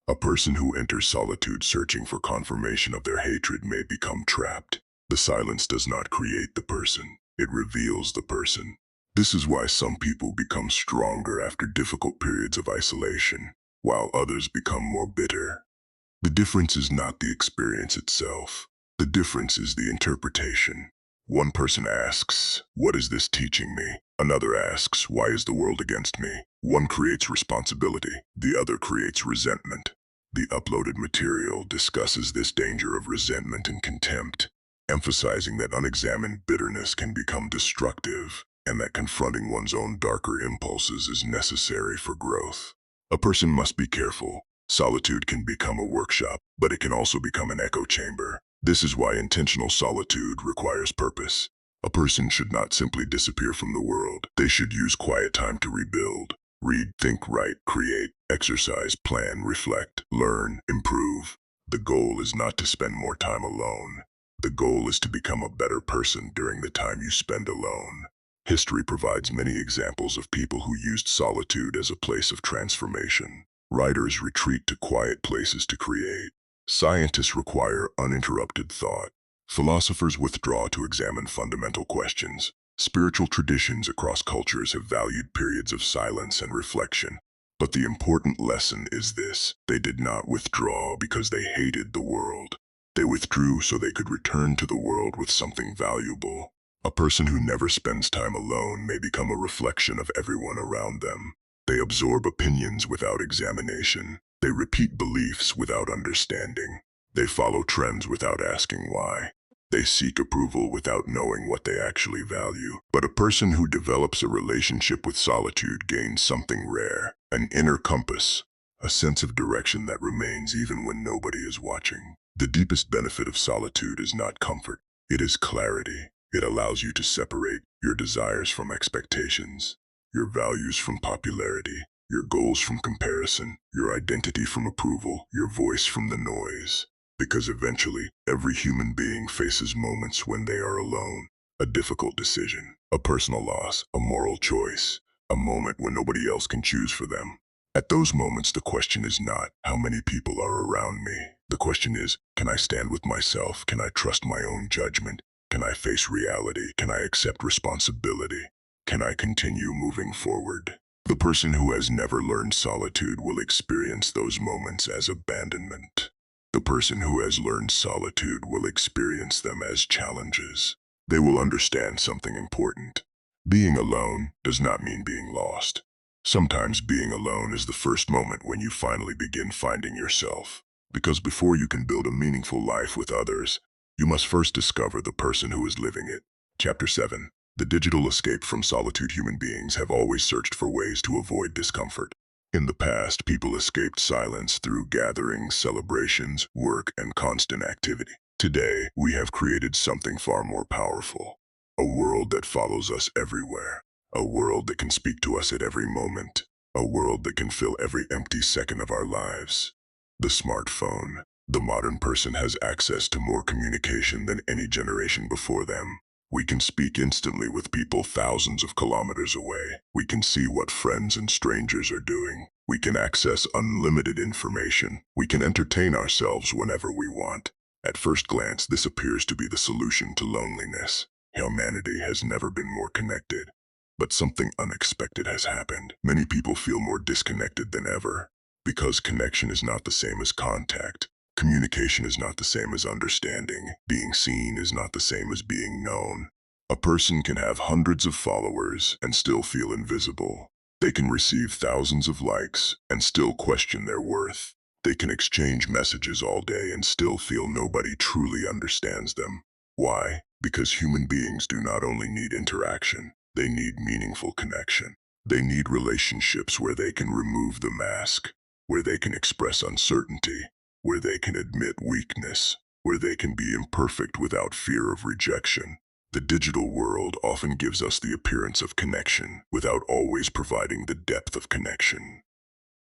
A person who enters solitude searching for confirmation of their hatred may become trapped. The silence does not create the person, it reveals the person. This is why some people become stronger after difficult periods of isolation, while others become more bitter. The difference is not the experience itself. The difference is the interpretation. One person asks, "What is this teaching me?" Another asks, "Why is the world against me?" One creates responsibility, the other creates resentment. The uploaded material discusses this danger of resentment and contempt, emphasizing that unexamined bitterness can become destructive, and that confronting one's own darker impulses is necessary for growth. A person must be careful. Solitude can become a workshop, but it can also become an echo chamber. This is why intentional solitude requires purpose. A person should not simply disappear from the world. They should use quiet time to rebuild. Read, think, write, create, exercise, plan, reflect, learn, improve. The goal is not to spend more time alone. The goal is to become a better person during the time you spend alone. History provides many examples of people who used solitude as a place of transformation. Writers retreat to quiet places to create. Scientists require uninterrupted thought. Philosophers withdraw to examine fundamental questions. Spiritual traditions across cultures have valued periods of silence and reflection. But the important lesson is this: they did not withdraw because they hated the world. They withdrew so they could return to the world with something valuable. A person who never spends time alone may become a reflection of everyone around them. They absorb opinions without examination. They repeat beliefs without understanding. They follow trends without asking why. They seek approval without knowing what they actually value. But a person who develops a relationship with solitude gains something rare: an inner compass, a sense of direction that remains even when nobody is watching. The deepest benefit of solitude is not comfort, it is clarity. It allows you to separate your desires from expectations, your values from popularity, your goals from comparison, your identity from approval, your voice from the noise. Because eventually, every human being faces moments when they are alone. A difficult decision, a personal loss, a moral choice, a moment when nobody else can choose for them. At those moments, the question is not, how many people are around me? The question is, can I stand with myself? Can I trust my own judgment? Can I face reality? Can I accept responsibility? Can I continue moving forward? The person who has never learned solitude will experience those moments as abandonment. The person who has learned solitude will experience them as challenges. They will understand something important. Being alone does not mean being lost. Sometimes being alone is the first moment when you finally begin finding yourself. Because before you can build a meaningful life with others, you must first discover the person who is living it. Chapter 7. The digital escape from solitude. Human beings have always searched for ways to avoid discomfort. In the past, people escaped silence through gatherings, celebrations, work, and constant activity. Today, we have created something far more powerful. A world that follows us everywhere. A world that can speak to us at every moment. A world that can fill every empty second of our lives. The smartphone. The modern person has access to more communication than any generation before them. We can speak instantly with people thousands of kilometers away. We can see what friends and strangers are doing. We can access unlimited information. We can entertain ourselves whenever we want. At first glance, this appears to be the solution to loneliness. Humanity has never been more connected. But something unexpected has happened. Many people feel more disconnected than ever. Because connection is not the same as contact. Communication is not the same as understanding. Being seen is not the same as being known. A person can have hundreds of followers and still feel invisible. They can receive thousands of likes and still question their worth. They can exchange messages all day and still feel nobody truly understands them. Why? Because human beings do not only need interaction, they need meaningful connection. They need relationships where they can remove the mask, where they can express uncertainty, where they can admit weakness, where they can be imperfect without fear of rejection. The digital world often gives us the appearance of connection without always providing the depth of connection.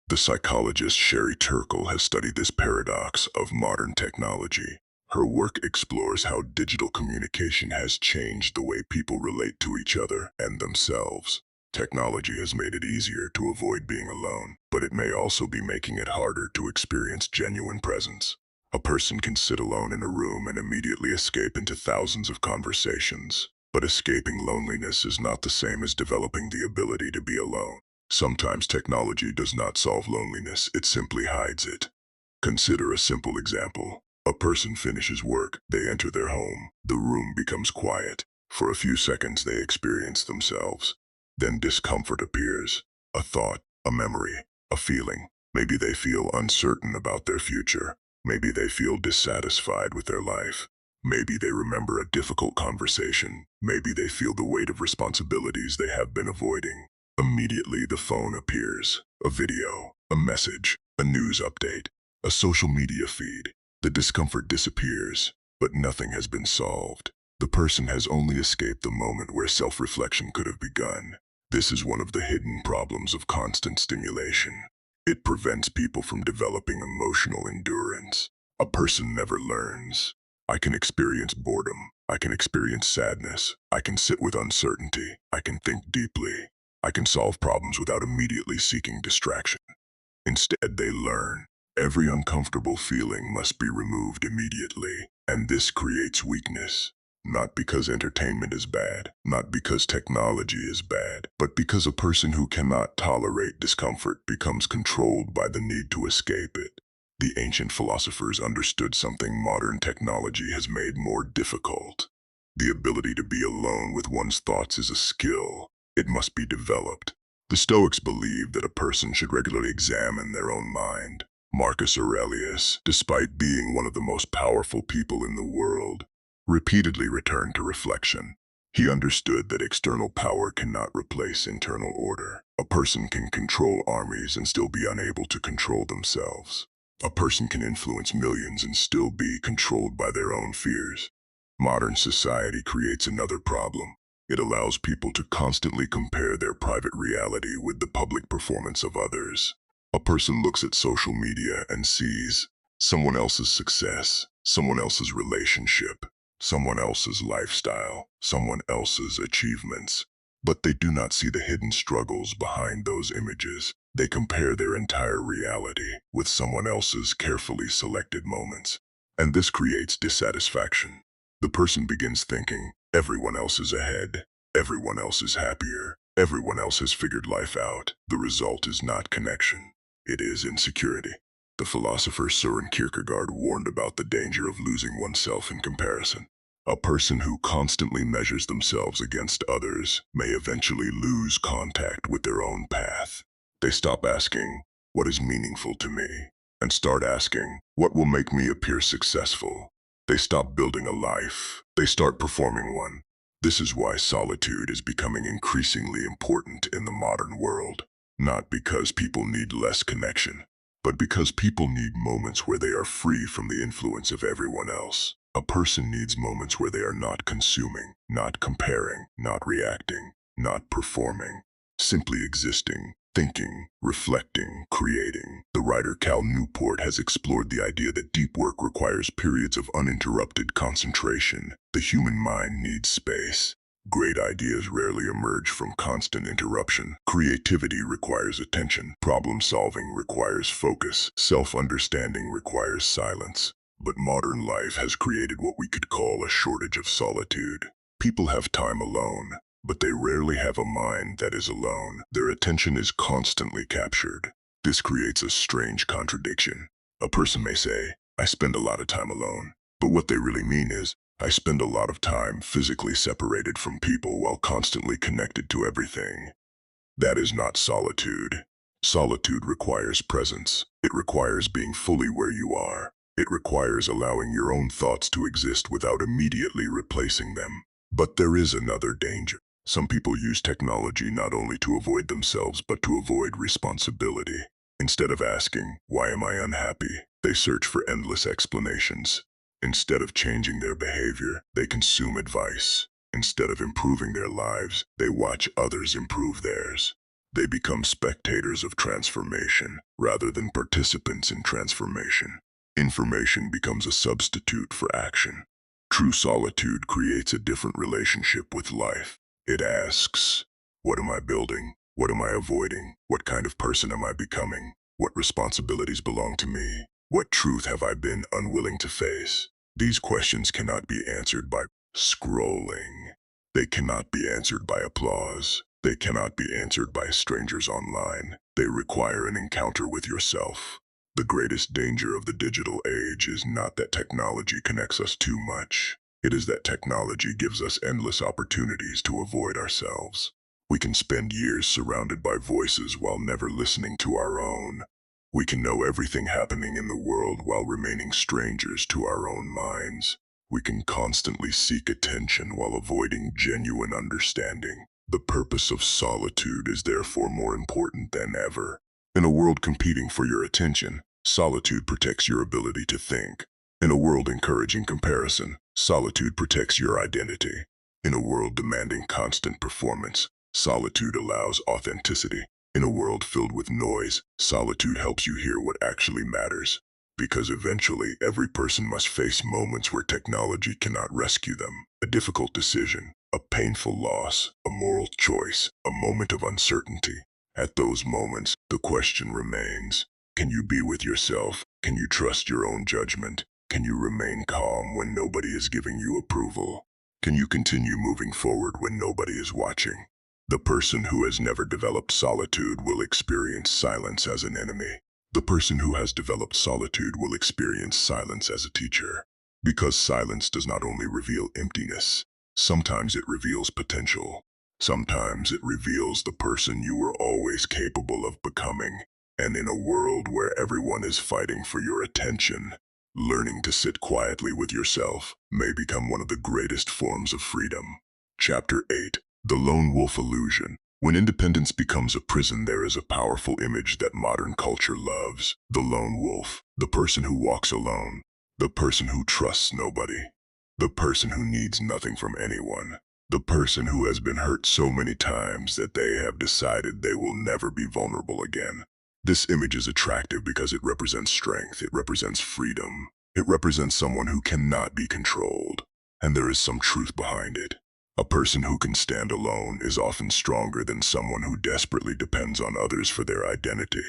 The psychologist Turkle has studied this paradox of modern technology. Her work explores how digital communication has changed the way people relate to each other and themselves. Technology has made it easier to avoid being alone, but it may also be making it harder to experience genuine presence. A person can sit alone in a room and immediately escape into thousands of conversations. But escaping loneliness is not the same as developing the ability to be alone. Sometimes technology does not solve loneliness, it simply hides it. Consider a simple example. A person finishes work, they enter their home, the room becomes quiet. For a few seconds they experience themselves. Then discomfort appears. A thought, a memory, a feeling. Maybe they feel uncertain about their future. Maybe they feel dissatisfied with their life. Maybe they remember a difficult conversation. Maybe they feel the weight of responsibilities they have been avoiding. Immediately the phone appears. A video, a message, a news update, a social media feed. The discomfort disappears, but nothing has been solved. The person has only escaped the moment where self-reflection could have begun. This is one of the hidden problems of constant stimulation. It prevents people from developing emotional endurance. A person never learns. I can experience boredom. I can experience sadness. I can sit with uncertainty. I can think deeply. I can solve problems without immediately seeking distraction. Instead, they learn. Every uncomfortable feeling must be removed immediately, and this creates weakness. Not because entertainment is bad, not because technology is bad, but because a person who cannot tolerate discomfort becomes controlled by the need to escape it. The ancient philosophers understood something modern technology has made more difficult. The ability to be alone with one's thoughts is a skill. It must be developed. The Stoics believed that a person should regularly examine their own mind. Marcus Aurelius, despite being one of the most powerful people in the world, repeatedly returned to reflection. He understood that external power cannot replace internal order. A person can control armies and still be unable to control themselves. A person can influence millions and still be controlled by their own fears. Modern society creates another problem. It allows people to constantly compare their private reality with the public performance of others. A person looks at social media and sees someone else's success, someone else's relationship, someone else's lifestyle, someone else's achievements. But they do not see the hidden struggles behind those images. They compare their entire reality with someone else's carefully selected moments. And this creates dissatisfaction. The person begins thinking, everyone else is ahead, everyone else is happier, everyone else has figured life out. The result is not connection, it is insecurity. The philosopher Søren Kierkegaard warned about the danger of losing oneself in comparison. A person who constantly measures themselves against others may eventually lose contact with their own path. They stop asking, what is meaningful to me? And start asking, what will make me appear successful? They stop building a life. They start performing one. This is why solitude is becoming increasingly important in the modern world. Not because people need less connection, but because people need moments where they are free from the influence of everyone else. A person needs moments where they are not consuming, not comparing, not reacting, not performing, simply existing, thinking, reflecting, creating. The writer Cal Newport has explored the idea that deep work requires periods of uninterrupted concentration. The human mind needs space. Great ideas rarely emerge from constant interruption. Creativity requires attention. Problem-solving requires focus. Self-understanding requires silence. But modern life has created what we could call a shortage of solitude. People have time alone, but they rarely have a mind that is alone. Their attention is constantly captured. This creates a strange contradiction. A person may say, I spend a lot of time alone. But what they really mean is, I spend a lot of time physically separated from people while constantly connected to everything. That is not solitude. Solitude requires presence. It requires being fully where you are. It requires allowing your own thoughts to exist without immediately replacing them. But there is another danger. Some people use technology not only to avoid themselves but to avoid responsibility. Instead of asking, why am I unhappy? They search for endless explanations. Instead of changing their behavior, they consume advice. Instead of improving their lives, they watch others improve theirs. They become spectators of transformation rather than participants in transformation. Information becomes a substitute for action. True solitude creates a different relationship with life. It asks, what am I building? What am I avoiding? What kind of person am I becoming? What responsibilities belong to me? What truth have I been unwilling to face? These questions cannot be answered by scrolling. They cannot be answered by applause. They cannot be answered by strangers online. They require an encounter with yourself. The greatest danger of the digital age is not that technology connects us too much. It is that technology gives us endless opportunities to avoid ourselves. We can spend years surrounded by voices while never listening to our own. We can know everything happening in the world while remaining strangers to our own minds. We can constantly seek attention while avoiding genuine understanding. The purpose of solitude is therefore more important than ever. In a world competing for your attention, solitude protects your ability to think. In a world encouraging comparison, solitude protects your identity. In a world demanding constant performance, solitude allows authenticity. In a world filled with noise, solitude helps you hear what actually matters. Because eventually, every person must face moments where technology cannot rescue them. A difficult decision, a painful loss, a moral choice, a moment of uncertainty. At those moments, the question remains, can you be with yourself? Can you trust your own judgment? Can you remain calm when nobody is giving you approval? Can you continue moving forward when nobody is watching? The person who has never developed solitude will experience silence as an enemy. The person who has developed solitude will experience silence as a teacher. Because silence does not only reveal emptiness, sometimes it reveals potential. Sometimes it reveals the person you were always capable of becoming. And in a world where everyone is fighting for your attention, learning to sit quietly with yourself may become one of the greatest forms of freedom. Chapter 8. The Lone Wolf Illusion. When independence becomes a prison, there is a powerful image that modern culture loves. The lone wolf, the person who walks alone, the person who trusts nobody, the person who needs nothing from anyone, the person who has been hurt so many times that they have decided they will never be vulnerable again. This image is attractive because it represents strength, it represents freedom, it represents someone who cannot be controlled, and there is some truth behind it. A person who can stand alone is often stronger than someone who desperately depends on others for their identity.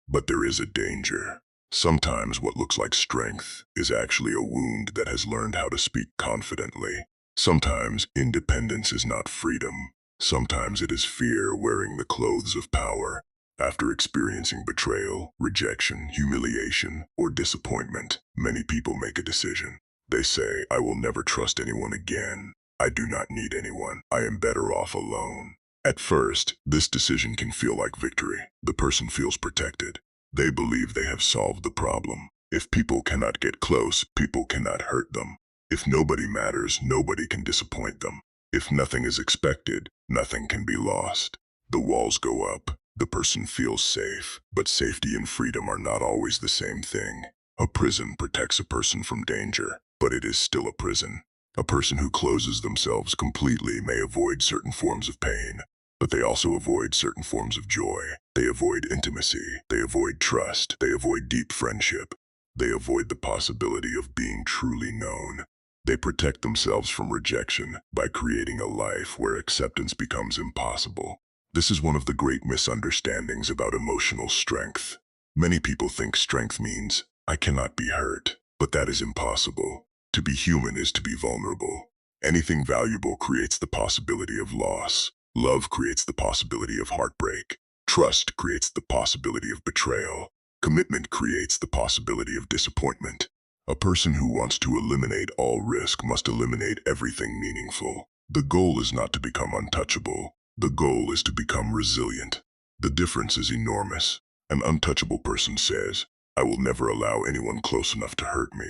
But there is a danger. Sometimes what looks like strength is actually a wound that has learned how to speak confidently. Sometimes independence is not freedom. Sometimes it is fear wearing the clothes of power. After experiencing betrayal, rejection, humiliation, or disappointment, many people make a decision. They say, I will never trust anyone again. I do not need anyone. I am better off alone. At first, this decision can feel like victory. The person feels protected. They believe they have solved the problem. If people cannot get close, people cannot hurt them. If nobody matters, nobody can disappoint them. If nothing is expected, nothing can be lost. The walls go up. The person feels safe, but safety and freedom are not always the same thing. A prison protects a person from danger, but it is still a prison. A person who closes themselves completely may avoid certain forms of pain, but they also avoid certain forms of joy. They avoid intimacy. They avoid trust. They avoid deep friendship. They avoid the possibility of being truly known. They protect themselves from rejection by creating a life where acceptance becomes impossible. This is one of the great misunderstandings about emotional strength. Many people think strength means, I cannot be hurt, but that is impossible. To be human is to be vulnerable. Anything valuable creates the possibility of loss. Love creates the possibility of heartbreak. Trust creates the possibility of betrayal. Commitment creates the possibility of disappointment. A person who wants to eliminate all risk must eliminate everything meaningful. The goal is not to become untouchable. The goal is to become resilient. The difference is enormous. An untouchable person says, I will never allow anyone close enough to hurt me.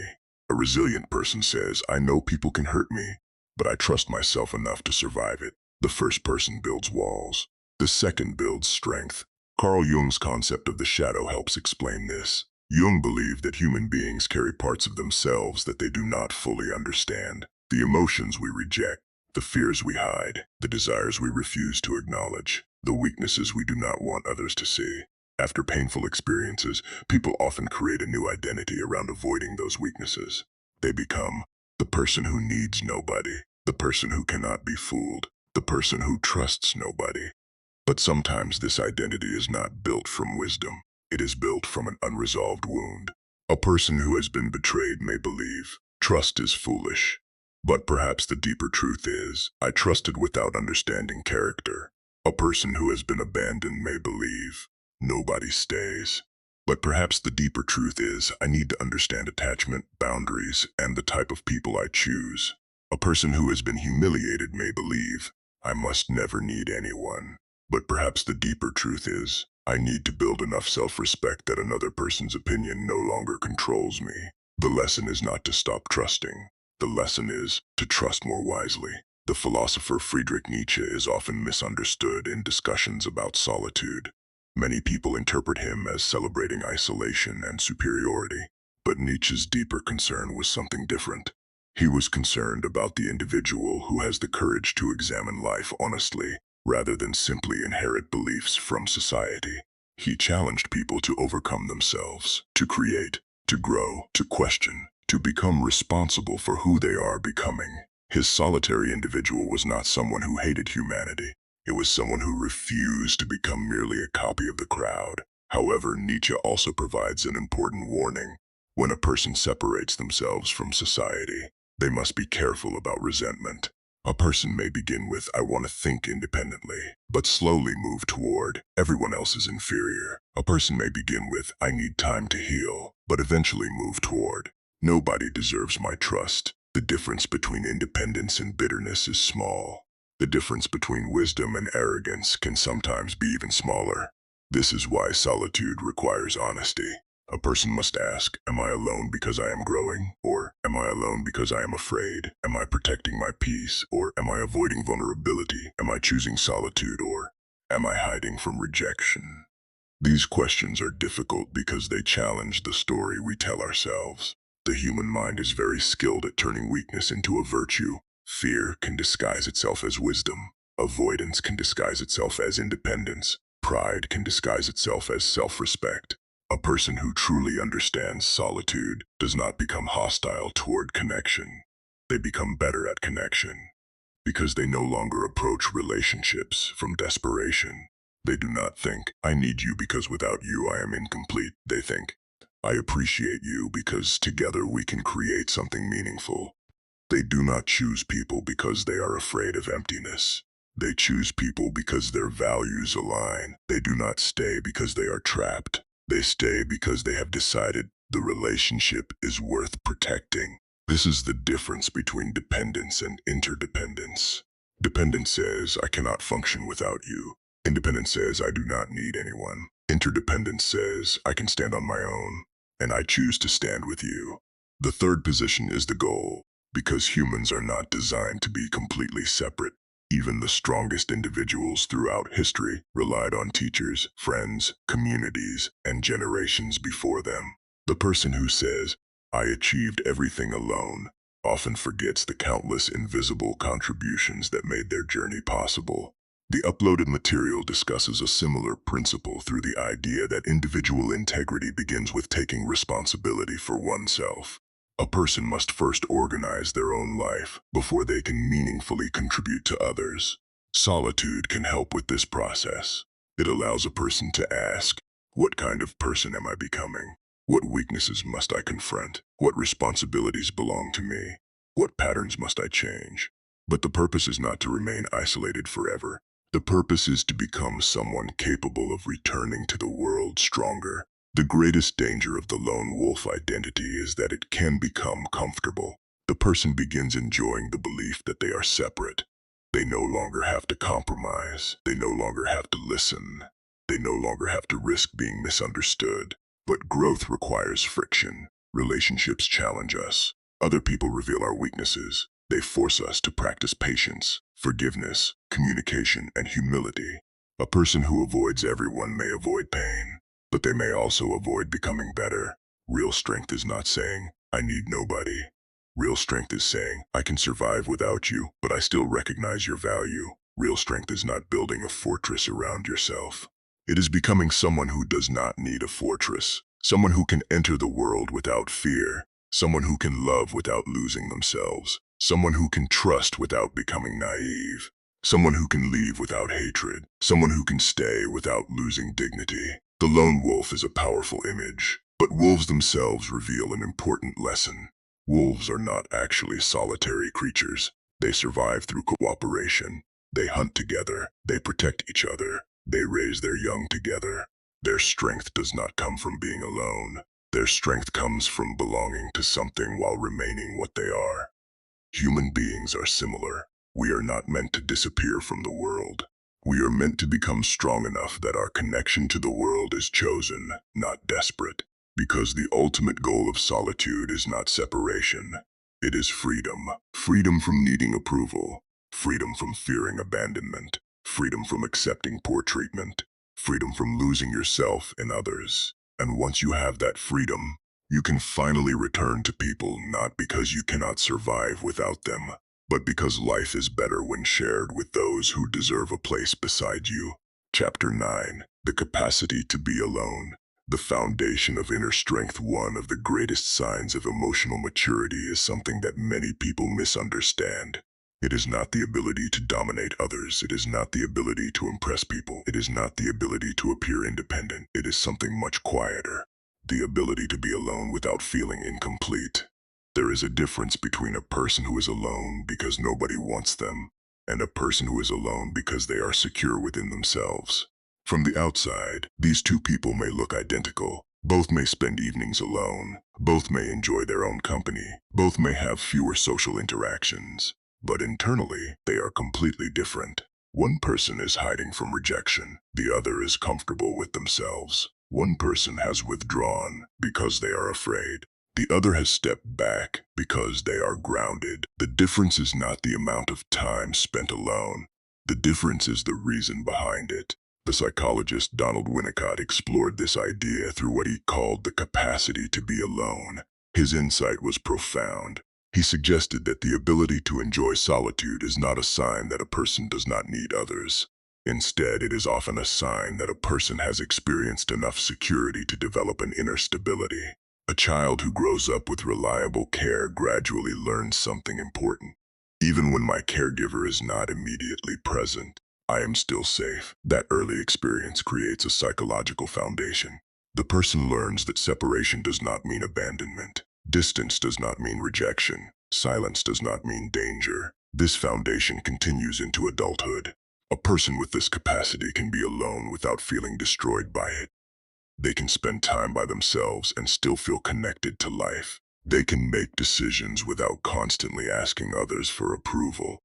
A resilient person says, I know people can hurt me, but I trust myself enough to survive it. The first person builds walls. The second builds strength. Carl Jung's concept of the shadow helps explain this. Jung believed that human beings carry parts of themselves that they do not fully understand. The emotions we reject, the fears we hide, the desires we refuse to acknowledge, the weaknesses we do not want others to see. After painful experiences, people often create a new identity around avoiding those weaknesses. They become the person who needs nobody, the person who cannot be fooled, the person who trusts nobody. But sometimes this identity is not built from wisdom. It is built from an unresolved wound. A person who has been betrayed may believe, trust is foolish. But perhaps the deeper truth is, I trusted without understanding character. A person who has been abandoned may believe, nobody stays. But perhaps the deeper truth is, I need to understand attachment, boundaries, and the type of people I choose. A person who has been humiliated may believe, I must never need anyone. But perhaps the deeper truth is, I need to build enough self-respect that another person's opinion no longer controls me. The lesson is not to stop trusting. The lesson is to trust more wisely. The philosopher Friedrich Nietzsche is often misunderstood in discussions about solitude. Many people interpret him as celebrating isolation and superiority, but Nietzsche's deeper concern was something different. He was concerned about the individual who has the courage to examine life honestly, rather than simply inherit beliefs from society. He challenged people to overcome themselves, to create, to grow, to question, to become responsible for who they are becoming. His solitary individual was not someone who hated humanity. It was someone who refused to become merely a copy of the crowd. However, Nietzsche also provides an important warning. When a person separates themselves from society, they must be careful about resentment. A person may begin with, I want to think independently, but slowly move toward, everyone else is inferior. A person may begin with, I need time to heal, but eventually move toward, nobody deserves my trust. The difference between independence and bitterness is small. The difference between wisdom and arrogance can sometimes be even smaller. This is why solitude requires honesty. A person must ask, am I alone because I am growing? Or am I alone because I am afraid? Am I protecting my peace? Or am I avoiding vulnerability? Am I choosing solitude? Or am I hiding from rejection? These questions are difficult because they challenge the story we tell ourselves. The human mind is very skilled at turning weakness into a virtue. Fear can disguise itself as wisdom. Avoidance can disguise itself as independence. Pride can disguise itself as self-respect. A person who truly understands solitude does not become hostile toward connection. They become better at connection because they no longer approach relationships from desperation. They do not think, I need you because without you I am incomplete. They think, I appreciate you because together we can create something meaningful. They do not choose people because they are afraid of emptiness. They choose people because their values align. They do not stay because they are trapped. They stay because they have decided the relationship is worth protecting. This is the difference between dependence and interdependence. Dependence says, I cannot function without you. Independence says, I do not need anyone. Interdependence says, I can stand on my own, and I choose to stand with you. The third position is the goal, because humans are not designed to be completely separate. Even the strongest individuals throughout history relied on teachers, friends, communities, and generations before them. The person who says, I achieved everything alone, often forgets the countless invisible contributions that made their journey possible. The uploaded material discusses a similar principle through the idea that individual integrity begins with taking responsibility for oneself. A person must first organize their own life before they can meaningfully contribute to others. Solitude can help with this process. It allows a person to ask, what kind of person am I becoming? What weaknesses must I confront? What responsibilities belong to me? What patterns must I change? But the purpose is not to remain isolated forever. The purpose is to become someone capable of returning to the world stronger. The greatest danger of the lone wolf identity is that it can become comfortable. The person begins enjoying the belief that they are separate. They no longer have to compromise. They no longer have to listen. They no longer have to risk being misunderstood. But growth requires friction. Relationships challenge us. Other people reveal our weaknesses. They force us to practice patience, forgiveness, communication, and humility. A person who avoids everyone may avoid pain, but they may also avoid becoming better. Real strength is not saying, I need nobody. Real strength is saying, I can survive without you, but I still recognize your value. Real strength is not building a fortress around yourself. It is becoming someone who does not need a fortress, someone who can enter the world without fear, someone who can love without losing themselves, someone who can trust without becoming naive, someone who can leave without hatred, someone who can stay without losing dignity. The lone wolf is a powerful image, but wolves themselves reveal an important lesson. Wolves are not actually solitary creatures. They survive through cooperation. They hunt together. They protect each other. They raise their young together. Their strength does not come from being alone. Their strength comes from belonging to something while remaining what they are. Human beings are similar. We are not meant to disappear from the world. We are meant to become strong enough that our connection to the world is chosen, not desperate. Because the ultimate goal of solitude is not separation. It is freedom. Freedom from needing approval. Freedom from fearing abandonment. Freedom from accepting poor treatment. Freedom from losing yourself and others. And once you have that freedom, you can finally return to people not because you cannot survive without them, but because life is better when shared with those who deserve a place beside you. Chapter 9. The Capacity to Be Alone. The foundation of inner strength. One of the greatest signs of emotional maturity is something that many people misunderstand. It is not the ability to dominate others. It is not the ability to impress people. It is not the ability to appear independent. It is something much quieter. The ability to be alone without feeling incomplete. There is a difference between a person who is alone because nobody wants them, and a person who is alone because they are secure within themselves. From the outside, these two people may look identical. Both may spend evenings alone. Both may enjoy their own company. Both may have fewer social interactions. But internally, they are completely different. One person is hiding from rejection. The other is comfortable with themselves. One person has withdrawn because they are afraid. The other has stepped back because they are grounded. The difference is not the amount of time spent alone. The difference is the reason behind it. The psychologist Donald Winnicott explored this idea through what he called the capacity to be alone. His insight was profound. He suggested that the ability to enjoy solitude is not a sign that a person does not need others. Instead, it is often a sign that a person has experienced enough security to develop an inner stability. A child who grows up with reliable care gradually learns something important. Even when my caregiver is not immediately present, I am still safe. That early experience creates a psychological foundation. The person learns that separation does not mean abandonment. Distance does not mean rejection. Silence does not mean danger. This foundation continues into adulthood. A person with this capacity can be alone without feeling destroyed by it. They can spend time by themselves and still feel connected to life. They can make decisions without constantly asking others for approval.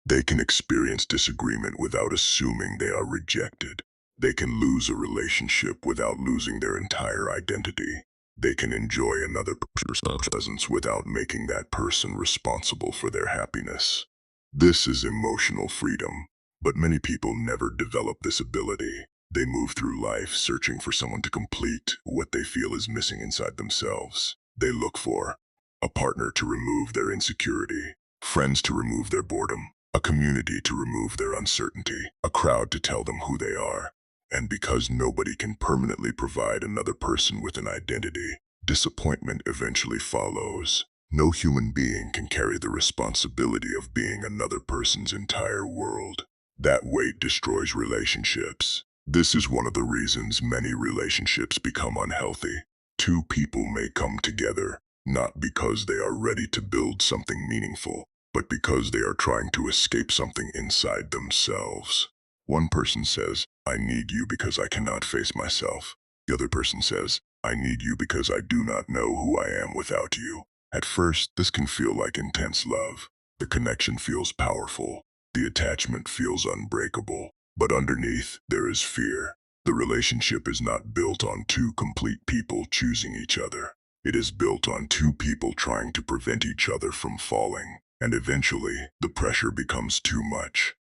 They can experience disagreement without assuming they are rejected. They can lose a relationship without losing their entire identity. They can enjoy another person's presence without making that person responsible for their happiness. This is emotional freedom, but many people never develop this ability. They move through life searching for someone to complete what they feel is missing inside themselves. They look for a partner to remove their insecurity, friends to remove their boredom, a community to remove their uncertainty, a crowd to tell them who they are. And because nobody can permanently provide another person with an identity, disappointment eventually follows. No human being can carry the responsibility of being another person's entire world. That weight destroys relationships. This is one of the reasons many relationships become unhealthy. Two people may come together, not because they are ready to build something meaningful, but because they are trying to escape something inside themselves. One person says, "I need you because I cannot face myself." The other person says, "I need you because I do not know who I am without you." At first, this can feel like intense love. The connection feels powerful. The attachment feels unbreakable. But underneath, there is fear. The relationship is not built on two complete people choosing each other. It is built on two people trying to prevent each other from falling. And eventually, the pressure becomes too much.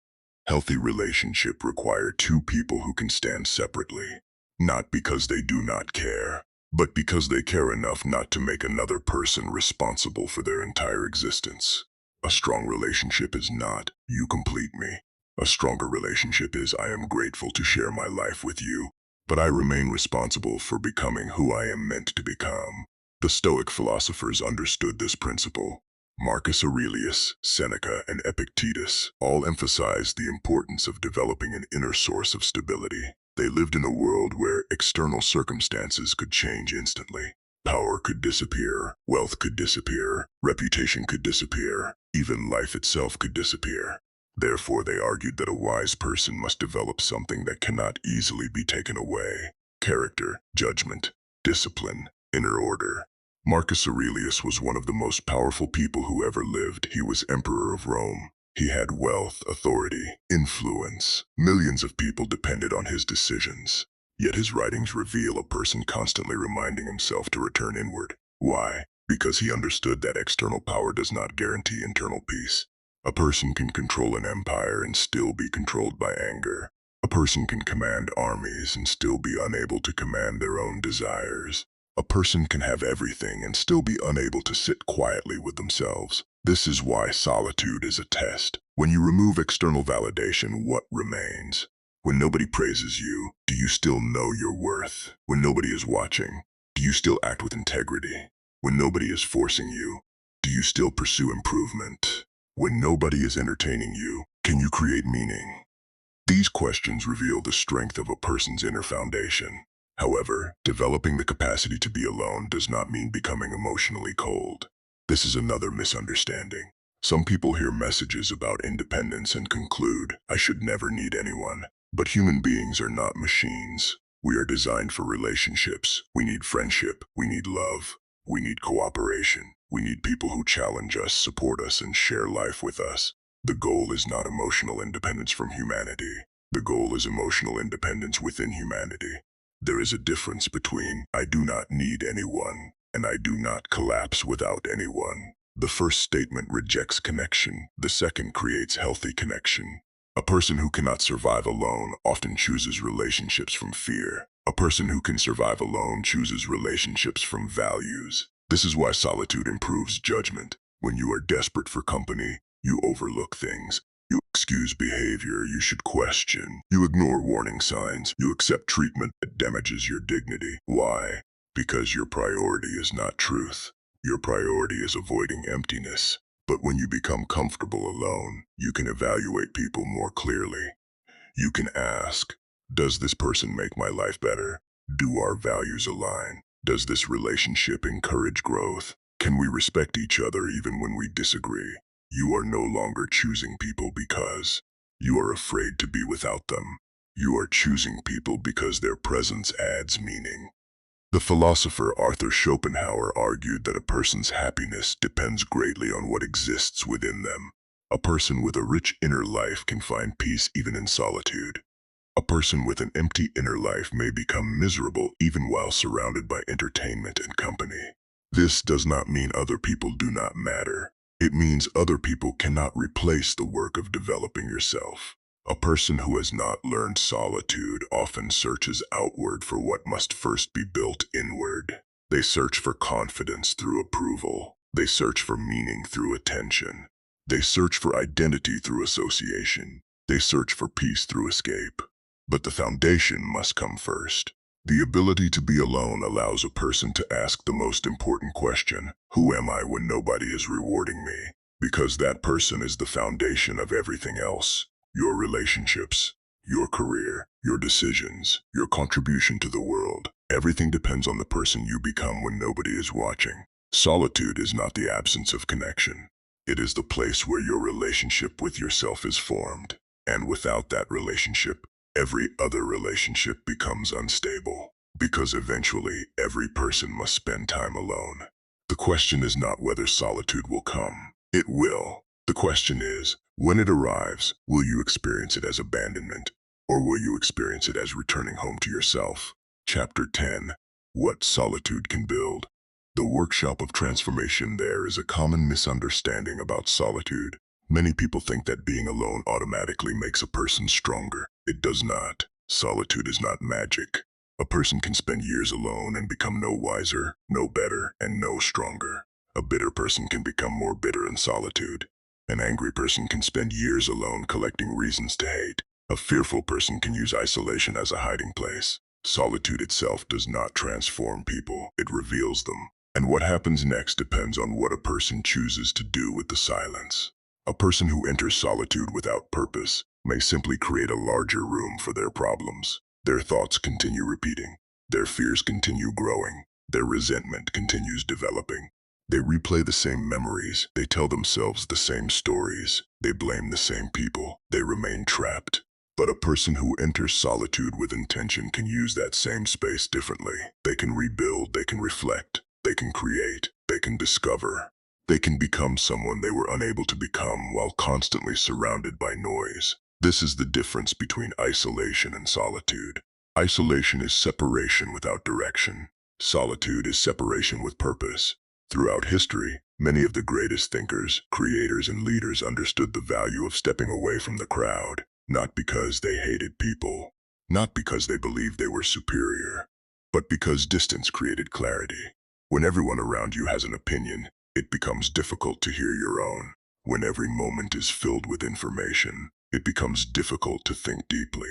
Healthy relationships require two people who can stand separately, not because they do not care, but because they care enough not to make another person responsible for their entire existence. A strong relationship is not, "You complete me." A stronger relationship is, "I am grateful to share my life with you, but I remain responsible for becoming who I am meant to become." The Stoic philosophers understood this principle. Marcus Aurelius, Seneca, and Epictetus all emphasized the importance of developing an inner source of stability. They lived in a world where external circumstances could change instantly. Power could disappear, wealth could disappear, reputation could disappear, even life itself could disappear. Therefore, they argued that a wise person must develop something that cannot easily be taken away: character, judgment, discipline, inner order. Marcus Aurelius was one of the most powerful people who ever lived. He was emperor of Rome. He had wealth, authority, influence. Millions of people depended on his decisions. Yet his writings reveal a person constantly reminding himself to return inward. Why? Because he understood that external power does not guarantee internal peace. A person can control an empire and still be controlled by anger. A person can command armies and still be unable to command their own desires. A person can have everything and still be unable to sit quietly with themselves. This is why solitude is a test. When you remove external validation, what remains? When nobody praises you, do you still know your worth? When nobody is watching, do you still act with integrity? When nobody is forcing you, do you still pursue improvement? When nobody is entertaining you, can you create meaning? These questions reveal the strength of a person's inner foundation. However, developing the capacity to be alone does not mean becoming emotionally cold. This is another misunderstanding. Some people hear messages about independence and conclude, I should never need anyone. But human beings are not machines. We are designed for relationships. We need friendship. We need love. We need cooperation. We need people who challenge us, support us, and share life with us. The goal is not emotional independence from humanity. The goal is emotional independence within humanity. There is a difference between I do not need anyone and I do not collapse without anyone. The first statement rejects connection. The second creates healthy connection. A person who cannot survive alone often chooses relationships from fear. A person who can survive alone chooses relationships from values. This is why solitude improves judgment. When you are desperate for company, you overlook things. You excuse behavior you should question. You ignore warning signs. You accept treatment that damages your dignity. Why? Because your priority is not truth. Your priority is avoiding emptiness. But when you become comfortable alone, you can evaluate people more clearly. You can ask, does this person make my life better? Do our values align? Does this relationship encourage growth? Can we respect each other even when we disagree? You are no longer choosing people because you are afraid to be without them. You are choosing people because their presence adds meaning. The philosopher Arthur Schopenhauer argued that a person's happiness depends greatly on what exists within them. A person with a rich inner life can find peace even in solitude. A person with an empty inner life may become miserable even while surrounded by entertainment and company. This does not mean other people do not matter. It means other people cannot replace the work of developing yourself. A person who has not learned solitude often searches outward for what must first be built inward. They search for confidence through approval. They search for meaning through attention. They search for identity through association. They search for peace through escape. But the foundation must come first. The ability to be alone allows a person to ask the most important question: who am I when nobody is rewarding me? Because that person is the foundation of everything else. Your relationships, your career, your decisions, your contribution to the world. Everything depends on the person you become when nobody is watching. Solitude is not the absence of connection. It is the place where your relationship with yourself is formed. And without that relationship, every other relationship becomes unstable. Because eventually, every person must spend time alone. The question is not whether solitude will come. It will. The question is, when it arrives, will you experience it as abandonment, or will you experience it as returning home to yourself? Chapter 10. What Solitude Can Build. The workshop of transformation. There is a common misunderstanding about solitude. Many people think that being alone automatically makes a person stronger. It does not. Solitude is not magic. A person can spend years alone and become no wiser, no better, and no stronger. A bitter person can become more bitter in solitude. An angry person can spend years alone collecting reasons to hate. A fearful person can use isolation as a hiding place. Solitude itself does not transform people, it reveals them. And what happens next depends on what a person chooses to do with the silence. A person who enters solitude without purpose may simply create a larger room for their problems. Their thoughts continue repeating. Their fears continue growing. Their resentment continues developing. They replay the same memories. They tell themselves the same stories. They blame the same people. They remain trapped. But a person who enters solitude with intention can use that same space differently. They can rebuild, they can reflect, they can create, they can discover. They can become someone they were unable to become while constantly surrounded by noise. This is the difference between isolation and solitude. Isolation is separation without direction. Solitude is separation with purpose. Throughout history, many of the greatest thinkers, creators, and leaders understood the value of stepping away from the crowd. Not because they hated people, not because they believed they were superior, but because distance created clarity. When everyone around you has an opinion, it becomes difficult to hear your own. When every moment is filled with information, it becomes difficult to think deeply.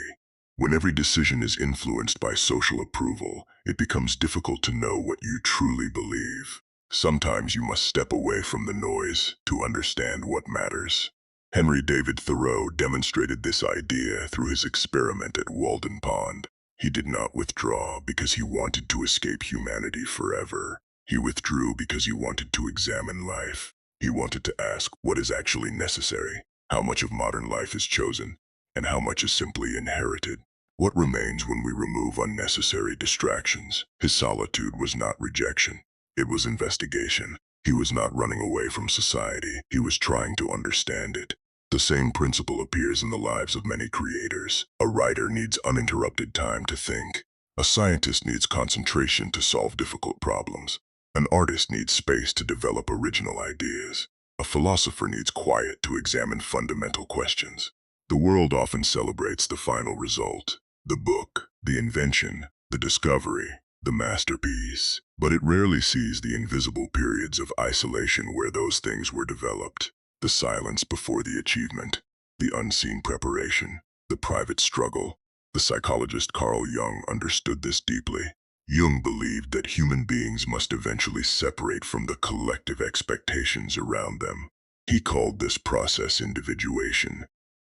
When every decision is influenced by social approval, it becomes difficult to know what you truly believe. Sometimes you must step away from the noise to understand what matters. Henry David Thoreau demonstrated this idea through his experiment at Walden Pond. He did not withdraw because he wanted to escape humanity forever. He withdrew because he wanted to examine life. He wanted to ask what is actually necessary, how much of modern life is chosen, and how much is simply inherited. What remains when we remove unnecessary distractions? His solitude was not rejection. It was investigation. He was not running away from society. He was trying to understand it. The same principle appears in the lives of many creators. A writer needs uninterrupted time to think. A scientist needs concentration to solve difficult problems. An artist needs space to develop original ideas. A philosopher needs quiet to examine fundamental questions. The world often celebrates the final result, the book, the invention, the discovery, the masterpiece, but it rarely sees the invisible periods of isolation where those things were developed. The silence before the achievement, the unseen preparation, the private struggle. The psychologist Carl Jung understood this deeply. Jung believed that human beings must eventually separate from the collective expectations around them. He called this process individuation.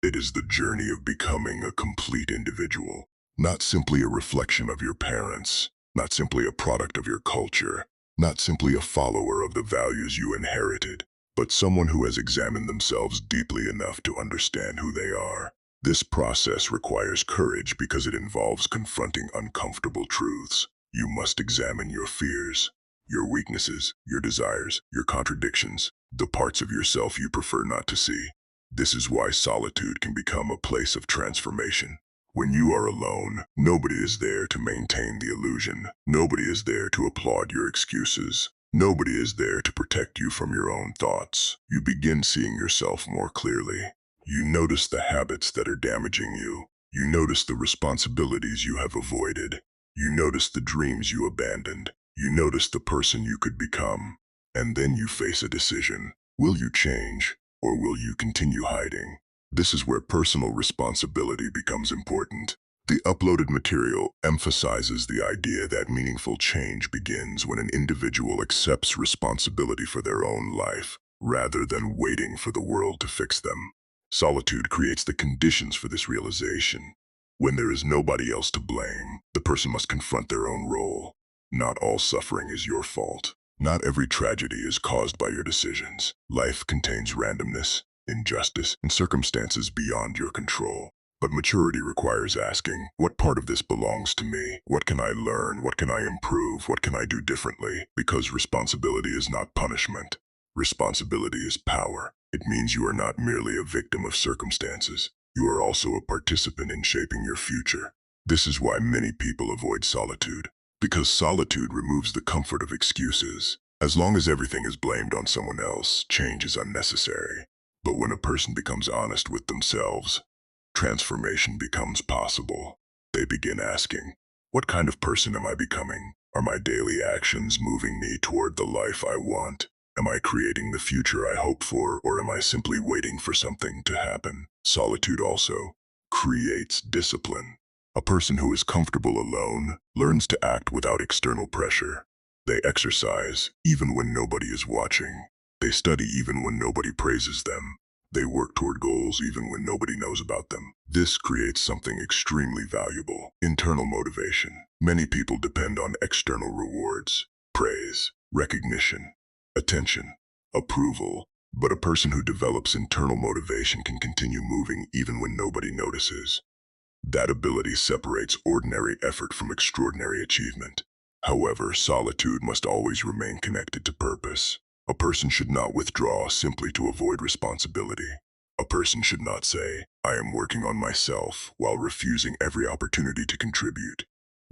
It is the journey of becoming a complete individual, not simply a reflection of your parents, not simply a product of your culture, not simply a follower of the values you inherited, but someone who has examined themselves deeply enough to understand who they are. This process requires courage because it involves confronting uncomfortable truths. You must examine your fears, your weaknesses, your desires, your contradictions, the parts of yourself you prefer not to see. This is why solitude can become a place of transformation. When you are alone, nobody is there to maintain the illusion. Nobody is there to applaud your excuses. Nobody is there to protect you from your own thoughts. You begin seeing yourself more clearly. You notice the habits that are damaging you. You notice the responsibilities you have avoided. You notice the dreams you abandoned. You notice the person you could become. And then you face a decision. Will you change, or will you continue hiding? This is where personal responsibility becomes important. The uploaded material emphasizes the idea that meaningful change begins when an individual accepts responsibility for their own life, rather than waiting for the world to fix them. Solitude creates the conditions for this realization. When there is nobody else to blame, the person must confront their own role. Not all suffering is your fault. Not every tragedy is caused by your decisions. Life contains randomness, injustice, and circumstances beyond your control. But maturity requires asking, what part of this belongs to me? What can I learn? What can I improve? What can I do differently? Because responsibility is not punishment. Responsibility is power. It means you are not merely a victim of circumstances. You are also a participant in shaping your future. This is why many people avoid solitude. Because solitude removes the comfort of excuses. As long as everything is blamed on someone else, change is unnecessary. But when a person becomes honest with themselves, transformation becomes possible. They begin asking, what kind of person am I becoming? Are my daily actions moving me toward the life I want? Am I creating the future I hope for, or am I simply waiting for something to happen? Solitude also creates discipline. A person who is comfortable alone learns to act without external pressure. They exercise even when nobody is watching. They study even when nobody praises them. They work toward goals even when nobody knows about them. This creates something extremely valuable: internal motivation. Many people depend on external rewards. praise, recognition, attention, approval. But a person who develops internal motivation can continue moving even when nobody notices. That ability separates ordinary effort from extraordinary achievement. However, solitude must always remain connected to purpose. A person should not withdraw simply to avoid responsibility. A person should not say, "I am working on myself," while refusing every opportunity to contribute.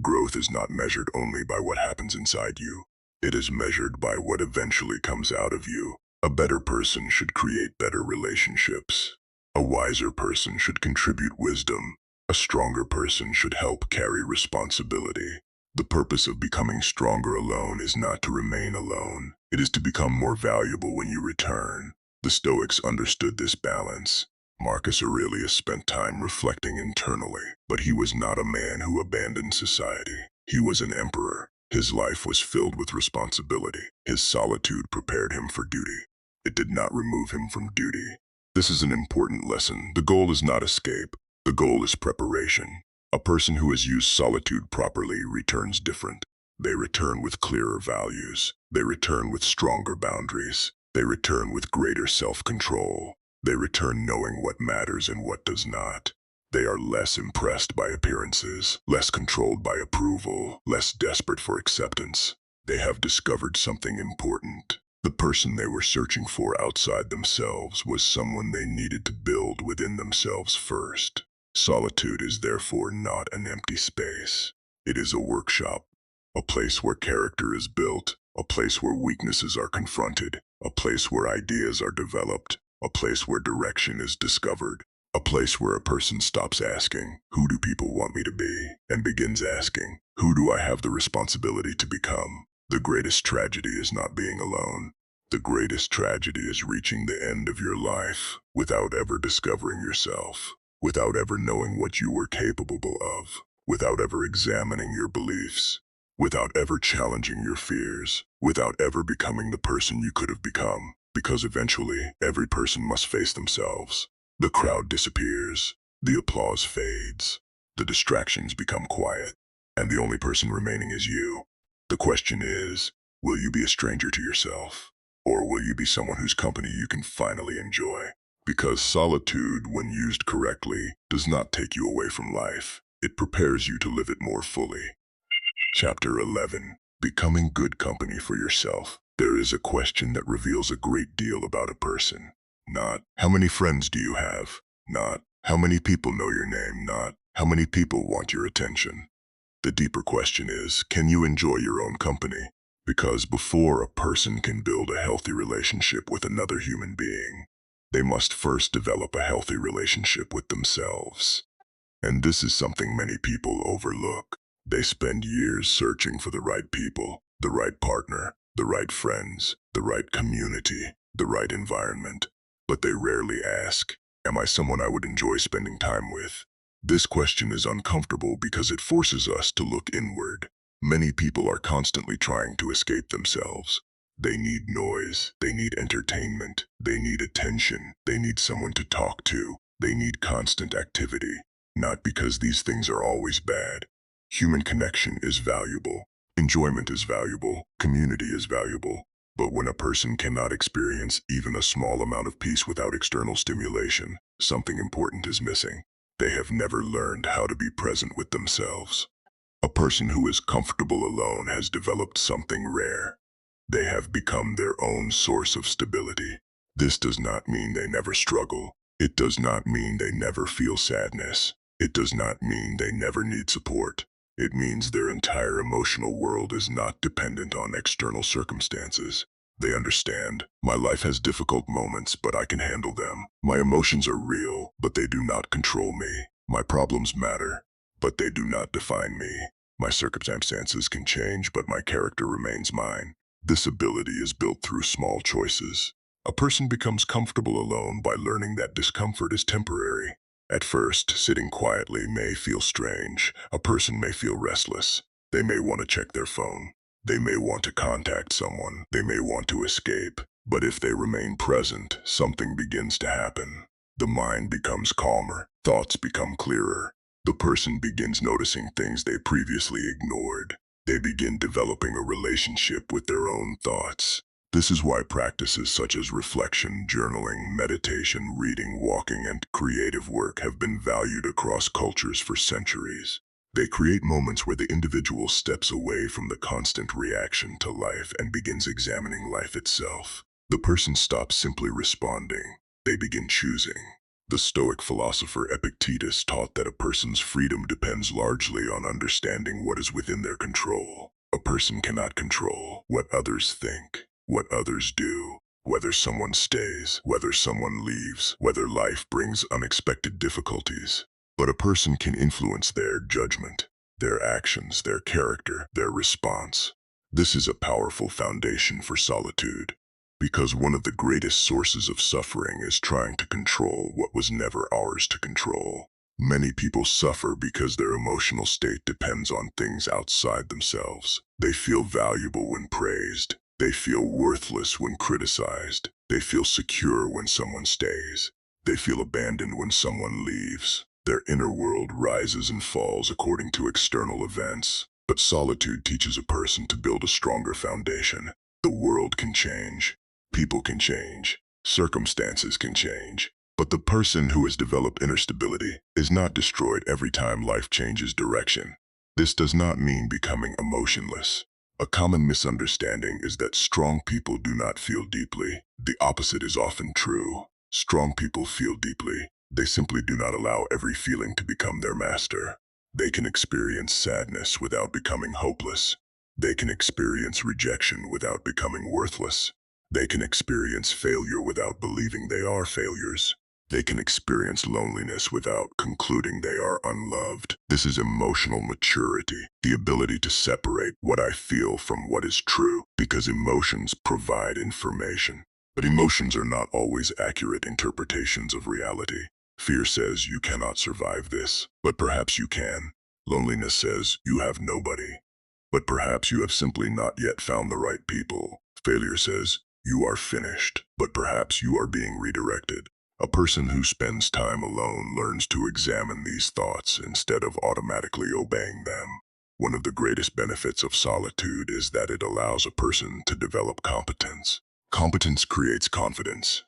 Growth is not measured only by what happens inside you. It is measured by what eventually comes out of you. A better person should create better relationships. A wiser person should contribute wisdom. A stronger person should help carry responsibility. The purpose of becoming stronger alone is not to remain alone. It is to become more valuable when you return. The Stoics understood this balance. Marcus Aurelius spent time reflecting internally, but he was not a man who abandoned society. He was an emperor. His life was filled with responsibility. His solitude prepared him for duty. It did not remove him from duty. This is an important lesson. The goal is not escape. The goal is preparation. A person who has used solitude properly returns different. They return with clearer values. They return with stronger boundaries. They return with greater self-control. They return knowing what matters and what does not. They are less impressed by appearances, less controlled by approval, less desperate for acceptance. They have discovered something important. The person they were searching for outside themselves was someone they needed to build within themselves first. Solitude is therefore not an empty space. It is a workshop, a place where character is built, a place where weaknesses are confronted, a place where ideas are developed, a place where direction is discovered, a place where a person stops asking, "Who do people want me to be?" and begins asking, "Who do I have the responsibility to become?" The greatest tragedy is not being alone. The greatest tragedy is reaching the end of your life without ever discovering yourself, without ever knowing what you were capable of, without ever examining your beliefs, without ever challenging your fears, without ever becoming the person you could have become, because eventually every person must face themselves. The crowd disappears, the applause fades, the distractions become quiet, and the only person remaining is you. The question is, will you be a stranger to yourself, or will you be someone whose company you can finally enjoy? Because solitude, when used correctly, does not take you away from life. It prepares you to live it more fully. Chapter 11. Becoming good company for yourself. There is a question that reveals a great deal about a person. Not, "How many friends do you have?" Not, "How many people know your name?" Not, "How many people want your attention?" The deeper question is, can you enjoy your own company? Because before a person can build a healthy relationship with another human being, they must first develop a healthy relationship with themselves. And this is something many people overlook. They spend years searching for the right people, the right partner, the right friends, the right community, the right environment. But they rarely ask, "Am I someone I would enjoy spending time with?" This question is uncomfortable because it forces us to look inward. Many people are constantly trying to escape themselves. They need noise, they need entertainment, they need attention, they need someone to talk to, they need constant activity. Not because these things are always bad. Human connection is valuable, enjoyment is valuable, community is valuable. But when a person cannot experience even a small amount of peace without external stimulation, something important is missing. They have never learned how to be present with themselves. A person who is comfortable alone has developed something rare. They have become their own source of stability. This does not mean they never struggle. It does not mean they never feel sadness. It does not mean they never need support. It means their entire emotional world is not dependent on external circumstances. They understand, my life has difficult moments, but I can handle them. My emotions are real, but they do not control me. My problems matter, but they do not define me. My circumstances can change, but my character remains mine. This ability is built through small choices. A person becomes comfortable alone by learning that discomfort is temporary. At first, sitting quietly may feel strange. A person may feel restless. They may want to check their phone. They may want to contact someone. They may want to escape. But if they remain present, something begins to happen. The mind becomes calmer. Thoughts become clearer. The person begins noticing things they previously ignored. They begin developing a relationship with their own thoughts. This is why practices such as reflection, journaling, meditation, reading, walking, and creative work have been valued across cultures for centuries. They create moments where the individual steps away from the constant reaction to life and begins examining life itself. The person stops simply responding. They begin choosing. The Stoic philosopher Epictetus taught that a person's freedom depends largely on understanding what is within their control. A person cannot control what others think, what others do, whether someone stays, whether someone leaves, whether life brings unexpected difficulties. But a person can influence their judgment, their actions, their character, their response. This is a powerful foundation for solitude, because one of the greatest sources of suffering is trying to control what was never ours to control. Many people suffer because their emotional state depends on things outside themselves. They feel valuable when praised. They feel worthless when criticized. They feel secure when someone stays. They feel abandoned when someone leaves. Their inner world rises and falls according to external events. But solitude teaches a person to build a stronger foundation. The world can change. People can change. Circumstances can change. But the person who has developed inner stability is not destroyed every time life changes direction. This does not mean becoming emotionless. A common misunderstanding is that strong people do not feel deeply. The opposite is often true. Strong people feel deeply. They simply do not allow every feeling to become their master. They can experience sadness without becoming hopeless. They can experience rejection without becoming worthless. They can experience failure without believing they are failures. They can experience loneliness without concluding they are unloved. This is emotional maturity, the ability to separate what I feel from what is true, because emotions provide information. But emotions are not always accurate interpretations of reality. Fear says you cannot survive this, but perhaps you can. Loneliness says you have nobody, but perhaps you have simply not yet found the right people. Failure says you are finished, but perhaps you are being redirected. A person who spends time alone learns to examine these thoughts instead of automatically obeying them. One of the greatest benefits of solitude is that it allows a person to develop competence. Competence creates confidence.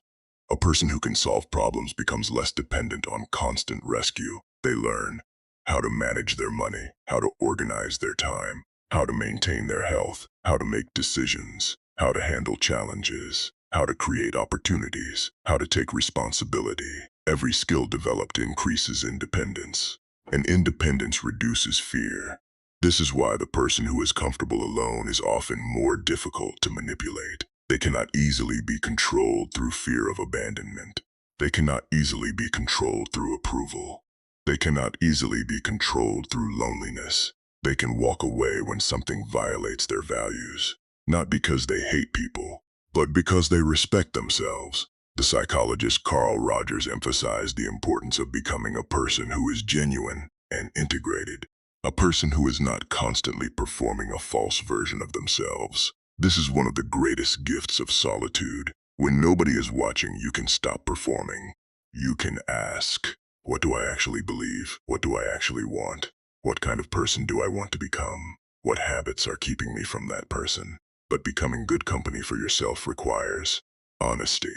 A person who can solve problems becomes less dependent on constant rescue. They learn how to manage their money, how to organize their time, how to maintain their health, how to make decisions, how to handle challenges, how to create opportunities, how to take responsibility. Every skill developed increases independence, and independence reduces fear. This is why the person who is comfortable alone is often more difficult to manipulate. They cannot easily be controlled through fear of abandonment. They cannot easily be controlled through approval. They cannot easily be controlled through loneliness. They can walk away when something violates their values, not because they hate people, but because they respect themselves. The psychologist Carl Rogers emphasized the importance of becoming a person who is genuine and integrated, a person who is not constantly performing a false version of themselves. This is one of the greatest gifts of solitude. When nobody is watching, you can stop performing. You can ask, what do I actually believe? What do I actually want? What kind of person do I want to become? What habits are keeping me from that person? But becoming good company for yourself requires honesty,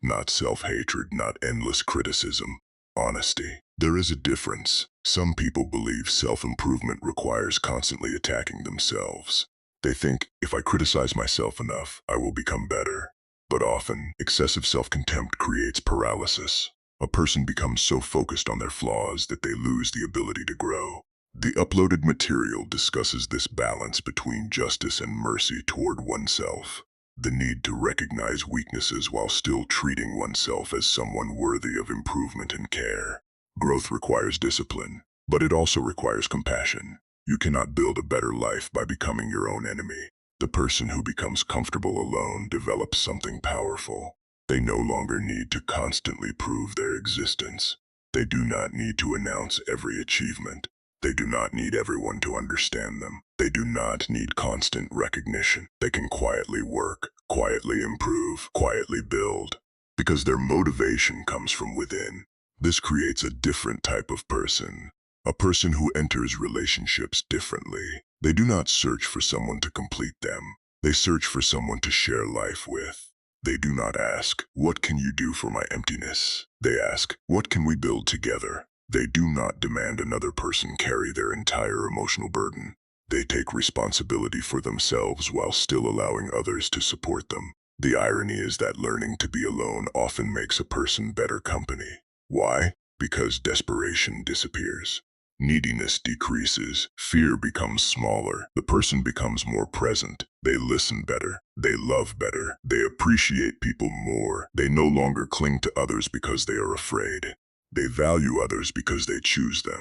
not self-hatred, not endless criticism. Honesty. There is a difference. Some people believe self-improvement requires constantly attacking themselves. They think, if I criticize myself enough, I will become better. But often, excessive self-contempt creates paralysis. A person becomes so focused on their flaws that they lose the ability to grow. The uploaded material discusses this balance between justice and mercy toward oneself. The need to recognize weaknesses while still treating oneself as someone worthy of improvement and care. Growth requires discipline, but it also requires compassion. You cannot build a better life by becoming your own enemy. The person who becomes comfortable alone develops something powerful. They no longer need to constantly prove their existence. They do not need to announce every achievement. They do not need everyone to understand them. They do not need constant recognition. They can quietly work, quietly improve, quietly build, because their motivation comes from within. This creates a different type of person, a person who enters relationships differently. They do not search for someone to complete them. They search for someone to share life with. They do not ask, "What can you do for my emptiness?" They ask, "What can we build together?" They do not demand another person carry their entire emotional burden. They take responsibility for themselves while still allowing others to support them. The irony is that learning to be alone often makes a person better company. Why? Because desperation disappears. Neediness decreases, fear becomes smaller, the person becomes more present, they listen better, they love better, they appreciate people more, they no longer cling to others because they are afraid. They value others because they choose them.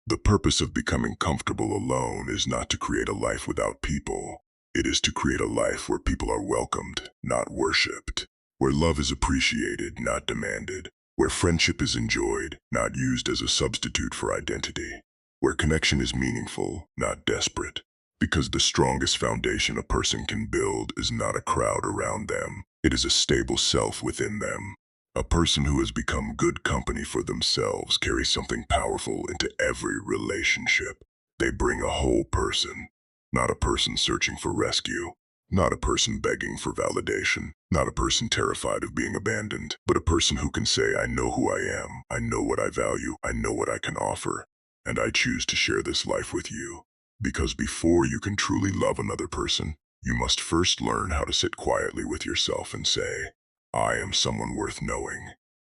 The purpose of becoming comfortable alone is not to create a life without people. It is to create a life where people are welcomed, not worshipped, where love is appreciated, not demanded, where friendship is enjoyed, not used as a substitute for identity, where connection is meaningful, not desperate. Because the strongest foundation a person can build is not a crowd around them, it is a stable self within them. A person who has become good company for themselves carries something powerful into every relationship. They bring a whole person, not a person searching for rescue. Not a person begging for validation, not a person terrified of being abandoned, but a person who can say, "I know who I am, I know what I value, I know what I can offer, and I choose to share this life with you." Because before you can truly love another person, you must first learn how to sit quietly with yourself and say, "I am someone worth knowing."